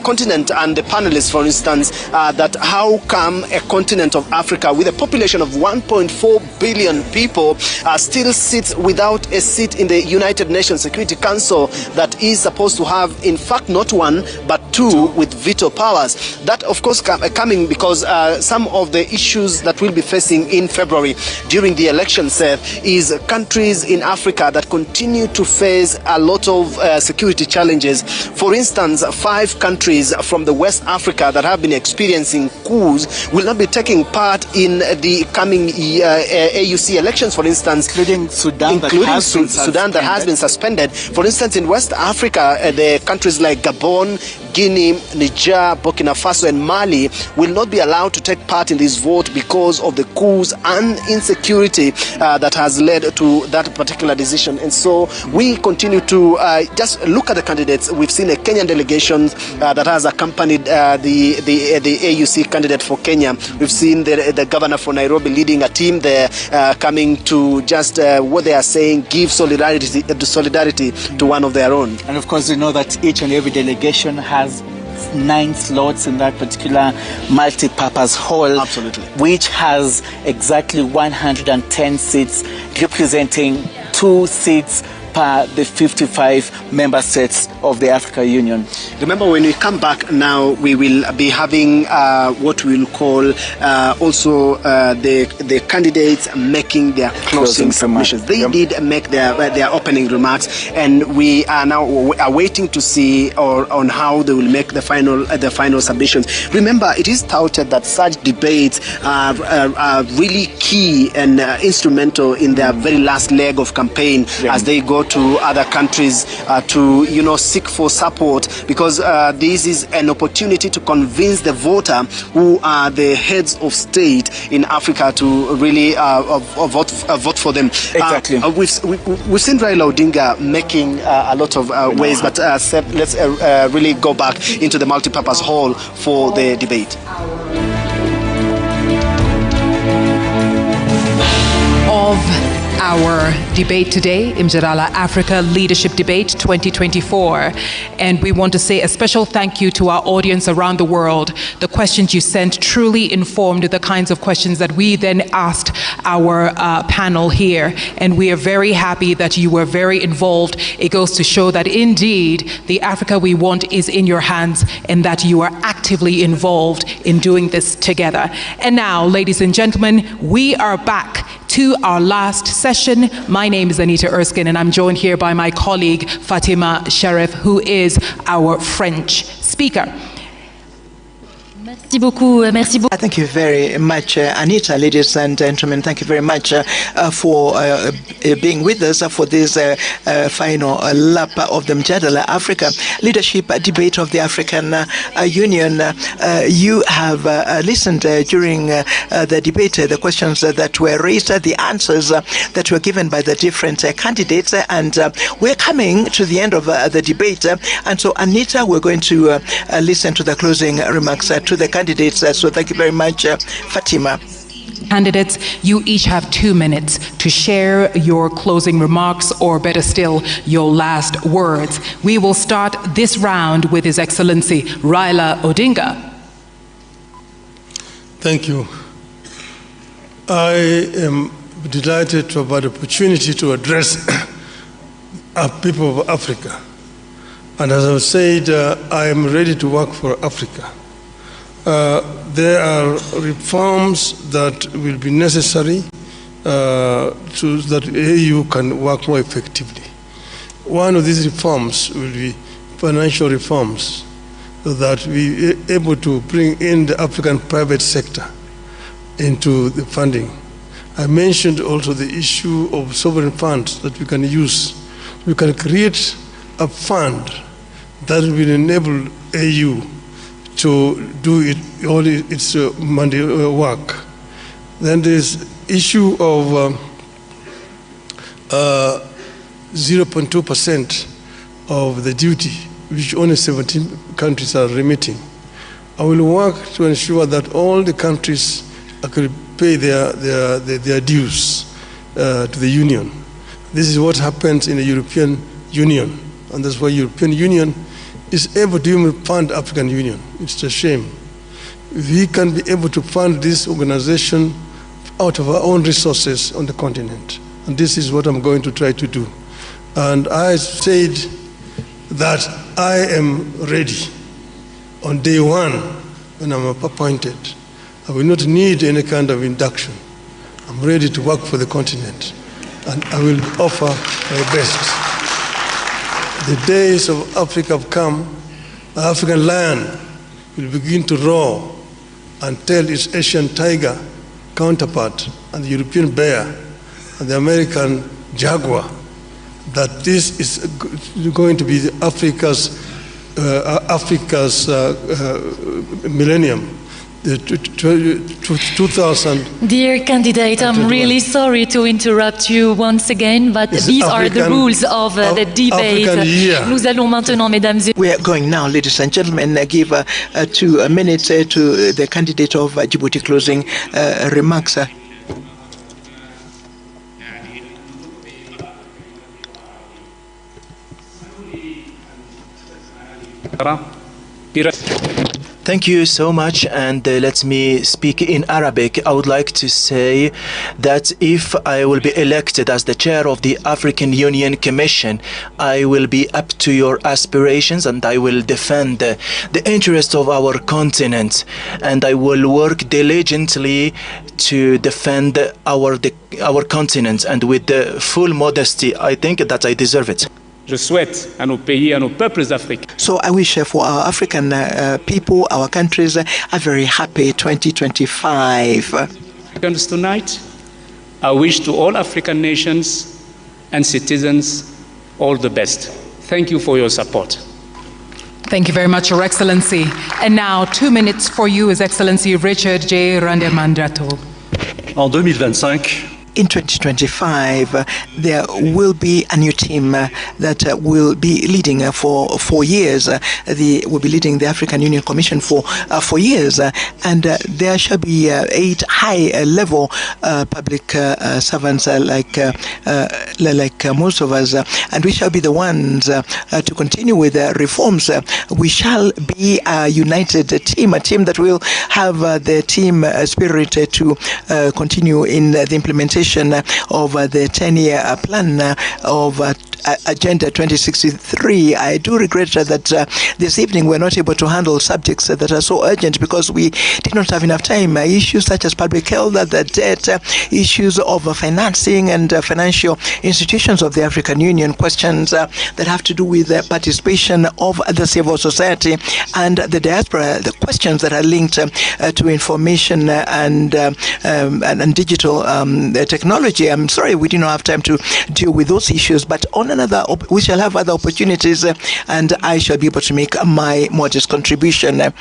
continent and the panelists, for instance, that how come a continent of Africa with a population of 1.4 billion people still sits without a seat in the United Nations Security Council that is supposed to have, in fact, not 1 but 2 with veto powers. That, of course, coming because some of the issues that we'll be facing in February during the election, Seth, is countries in Africa that continue to face a lot of security challenges. For instance, 5 countries from the West Africa that have been experiencing coups will not be taking part in the coming AUC elections, for instance, including Sudan that has been suspended. For instance, in West Africa, the countries like Gabon, Guinea, Niger, Burkina Faso and Mali will not be allowed to take part in this vote because of the coups and insecurity that has led to that particular decision. And so we continue to just look at the candidates. We've seen a Kenyan delegation that has accompanied the AUC candidate for Kenya. We've seen the governor for Nairobi leading a team there, coming to just what they are saying, give solidarity to one of their own. And of course, you know that each and every delegation has 9 slots in that particular multi-purpose hall. Absolutely. Which has exactly 110 seats, representing 2 seats per the 55 member states of the African Union. Remember, when we come back now, we will be having what we will call also the candidates making their closing submissions. They did make their opening remarks, and we are now waiting to see on how they will make the final submissions. Remember, it is touted that such debates are really key and instrumental in their very last leg of campaign, as they go to other countries to seek for support, because this is an opportunity to convince the voter who are the heads of state in Africa to really vote for them. Exactly. We've seen Raila Odinga making a lot of ways, but Seth, let's really go back into the multipurpose hall for the debate. Of our debate today, Mjadala Africa Leadership Debate 2024. And we want to say a special thank you to our audience around the world. The questions you sent truly informed the kinds of questions that we then asked our panel here. And we are very happy that you were very involved. It goes to show that indeed the Africa we want is in your hands, and that you are actively involved in doing this together. And now, ladies and gentlemen, we are back to our last session. My name is Anita Erskine, and I'm joined here by my colleague Fatima Sharif, who is our French speaker. Merci beaucoup. Merci beaucoup. Thank you very much, Anita. Ladies and gentlemen, thank you very much for being with us for this final lap of the Mjadala Africa Leadership Debate of the African Union. You have listened during the debate, the questions that were raised, the answers that were given by the different candidates, and we're coming to the end of the debate. And so, Anita, we're going to listen to the closing remarks to the candidates. So thank you very much, Fatima. Candidates, you each have 2 minutes to share your closing remarks, or better still, your last words. We will start this round with His Excellency Raila Odinga. Thank you. I am delighted to have had the opportunity to address our people of Africa. And as I've said, I am ready to work for Africa. There are reforms that will be necessary so that AU can work more effectively. One of these reforms will be financial reforms, so that we are able to bring in the African private sector into the funding. I mentioned also the issue of sovereign funds that we can use. We can create a fund that will enable AU to do all its money work. Then there's issue of 0.2% of the duty, which only 17 countries are remitting. I will work to ensure that all the countries actually pay their dues to the Union. This is what happens in the European Union, and that's why European Union is able to even fund African Union. It's a shame. We can be able to fund this organization out of our own resources on the continent. And this is what I'm going to try to do. And I said that I am ready on day one when I'm appointed. I will not need any kind of induction. I'm ready to work for the continent, and I will offer my best. The days of Africa have come. The African lion will begin to roar and tell its Asian tiger counterpart and the European bear and the American jaguar that this is going to be Africa's millennium. The 2000. Dear candidate, I'm really sorry to interrupt you once again, but these are the rules of the debate. Nous allons maintenant, mesdames et we are going now, ladies and gentlemen, give 2 minutes to the candidate of Djibouti closing remarks. Thank you so much, and let me speak in Arabic. I would like to say that if I will be elected as the chair of the African Union Commission, I will be up to your aspirations, and I will defend the interests of our continent, and I will work diligently to defend our continent, and with the full modesty, I think that I deserve it. Je souhaite à nos pays, à nos peuples africains. So I wish for our African people, our countries, a very happy 2025. Africans tonight, I wish to all African nations and citizens all the best. Thank you for your support. Thank you very much, Your Excellency. And now 2 minutes for you, His Excellency Richard J. Randemandrato. En 2025, in 2025, there will be a new team that will be leading for 4 years. Will be leading the African Union Commission for 4 years, and there shall be 8 high-level public servants like most of us, and we shall be the ones to continue with the reforms. We shall be a united team, a team that will have the team spirit to continue in the implementation of the 10-year plan of Agenda 2063. I do regret that this evening we're not able to handle subjects that are so urgent because we did not have enough time. Issues such as public health, the debt, issues of financing and financial institutions of the African Union, questions that have to do with the participation of the civil society and the diaspora, the questions that are linked to information and digital technology. I'm sorry we didn't have time to deal with those issues, but on another, we shall have other opportunities and I shall be able to make my modest contribution.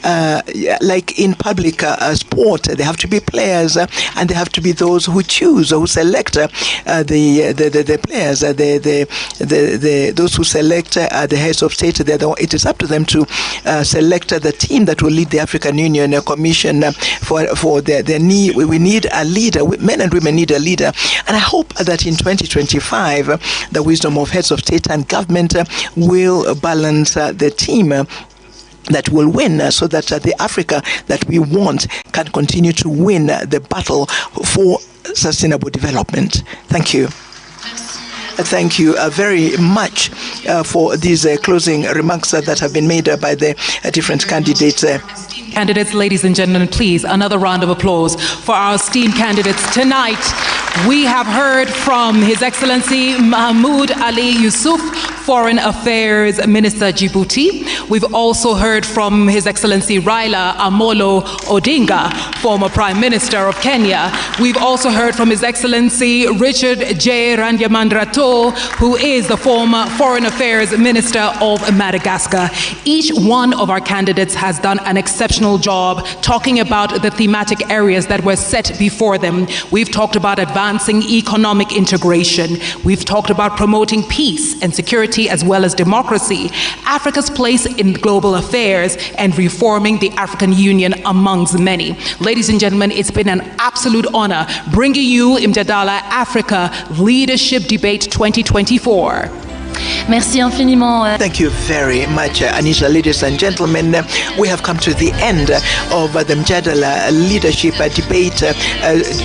Like in public sport, there have to be players and there have to be those who choose, who select the players, those who select the heads of state. It is up to them to select the team that will lead the African Union Commission for their need. We need a leader. Men and women need a leader, and I hope that in 2025 the wisdom of heads of state and government will balance the team that will win, so that the Africa that we want can continue to win the battle for sustainable development. Thank you. Thank you very much for these closing remarks that have been made by the different candidates. Candidates, ladies and gentlemen, please, another round of applause for our esteemed candidates. Tonight, we have heard from His Excellency Mahmoud Ali Youssouf, Foreign Affairs Minister Djibouti. We've also heard from His Excellency Raila Odinga, former Prime Minister of Kenya. We've also heard from His Excellency Richard J. Randyamandrato, who is the former Foreign Affairs Minister of Madagascar. Each one of our candidates has done an exceptional job talking about the thematic areas that were set before them. We've talked about advancing economic integration. We've talked about promoting peace and security as well as democracy, Africa's place in global affairs, and reforming the African Union amongst many. Ladies and gentlemen, it's been an absolute honor bringing you Mjadala Africa Leadership Debate 2024. Merci infiniment. Thank you very much, Anisha. Ladies and gentlemen, we have come to the end of the Mjadala Leadership Debate,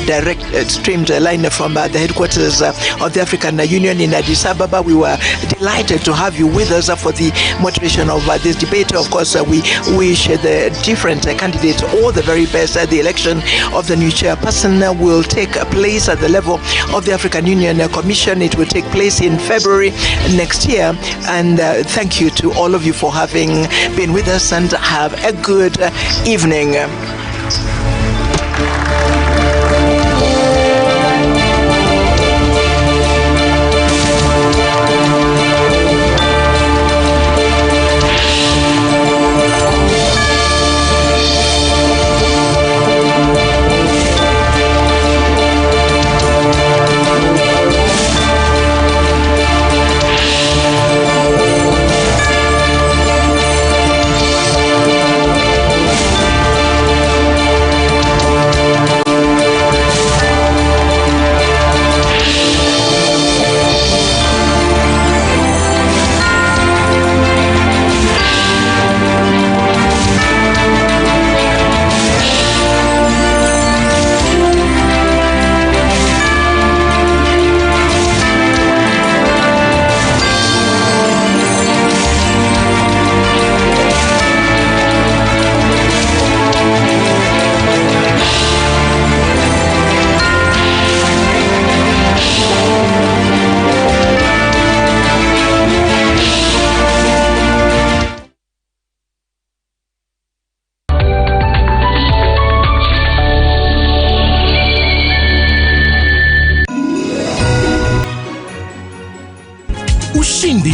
direct streamed line from the headquarters of the African Union in Addis Ababa. We were delighted to have you with us for the moderation of this debate. Of course, we wish the different candidates all the very best. The election of the new chairperson will take place at the level of the African Union Commission. It will take place in February next year, and thank you to all of you for having been with us, and have a good evening.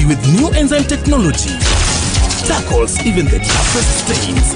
With new enzyme technology, tackles even the toughest stains.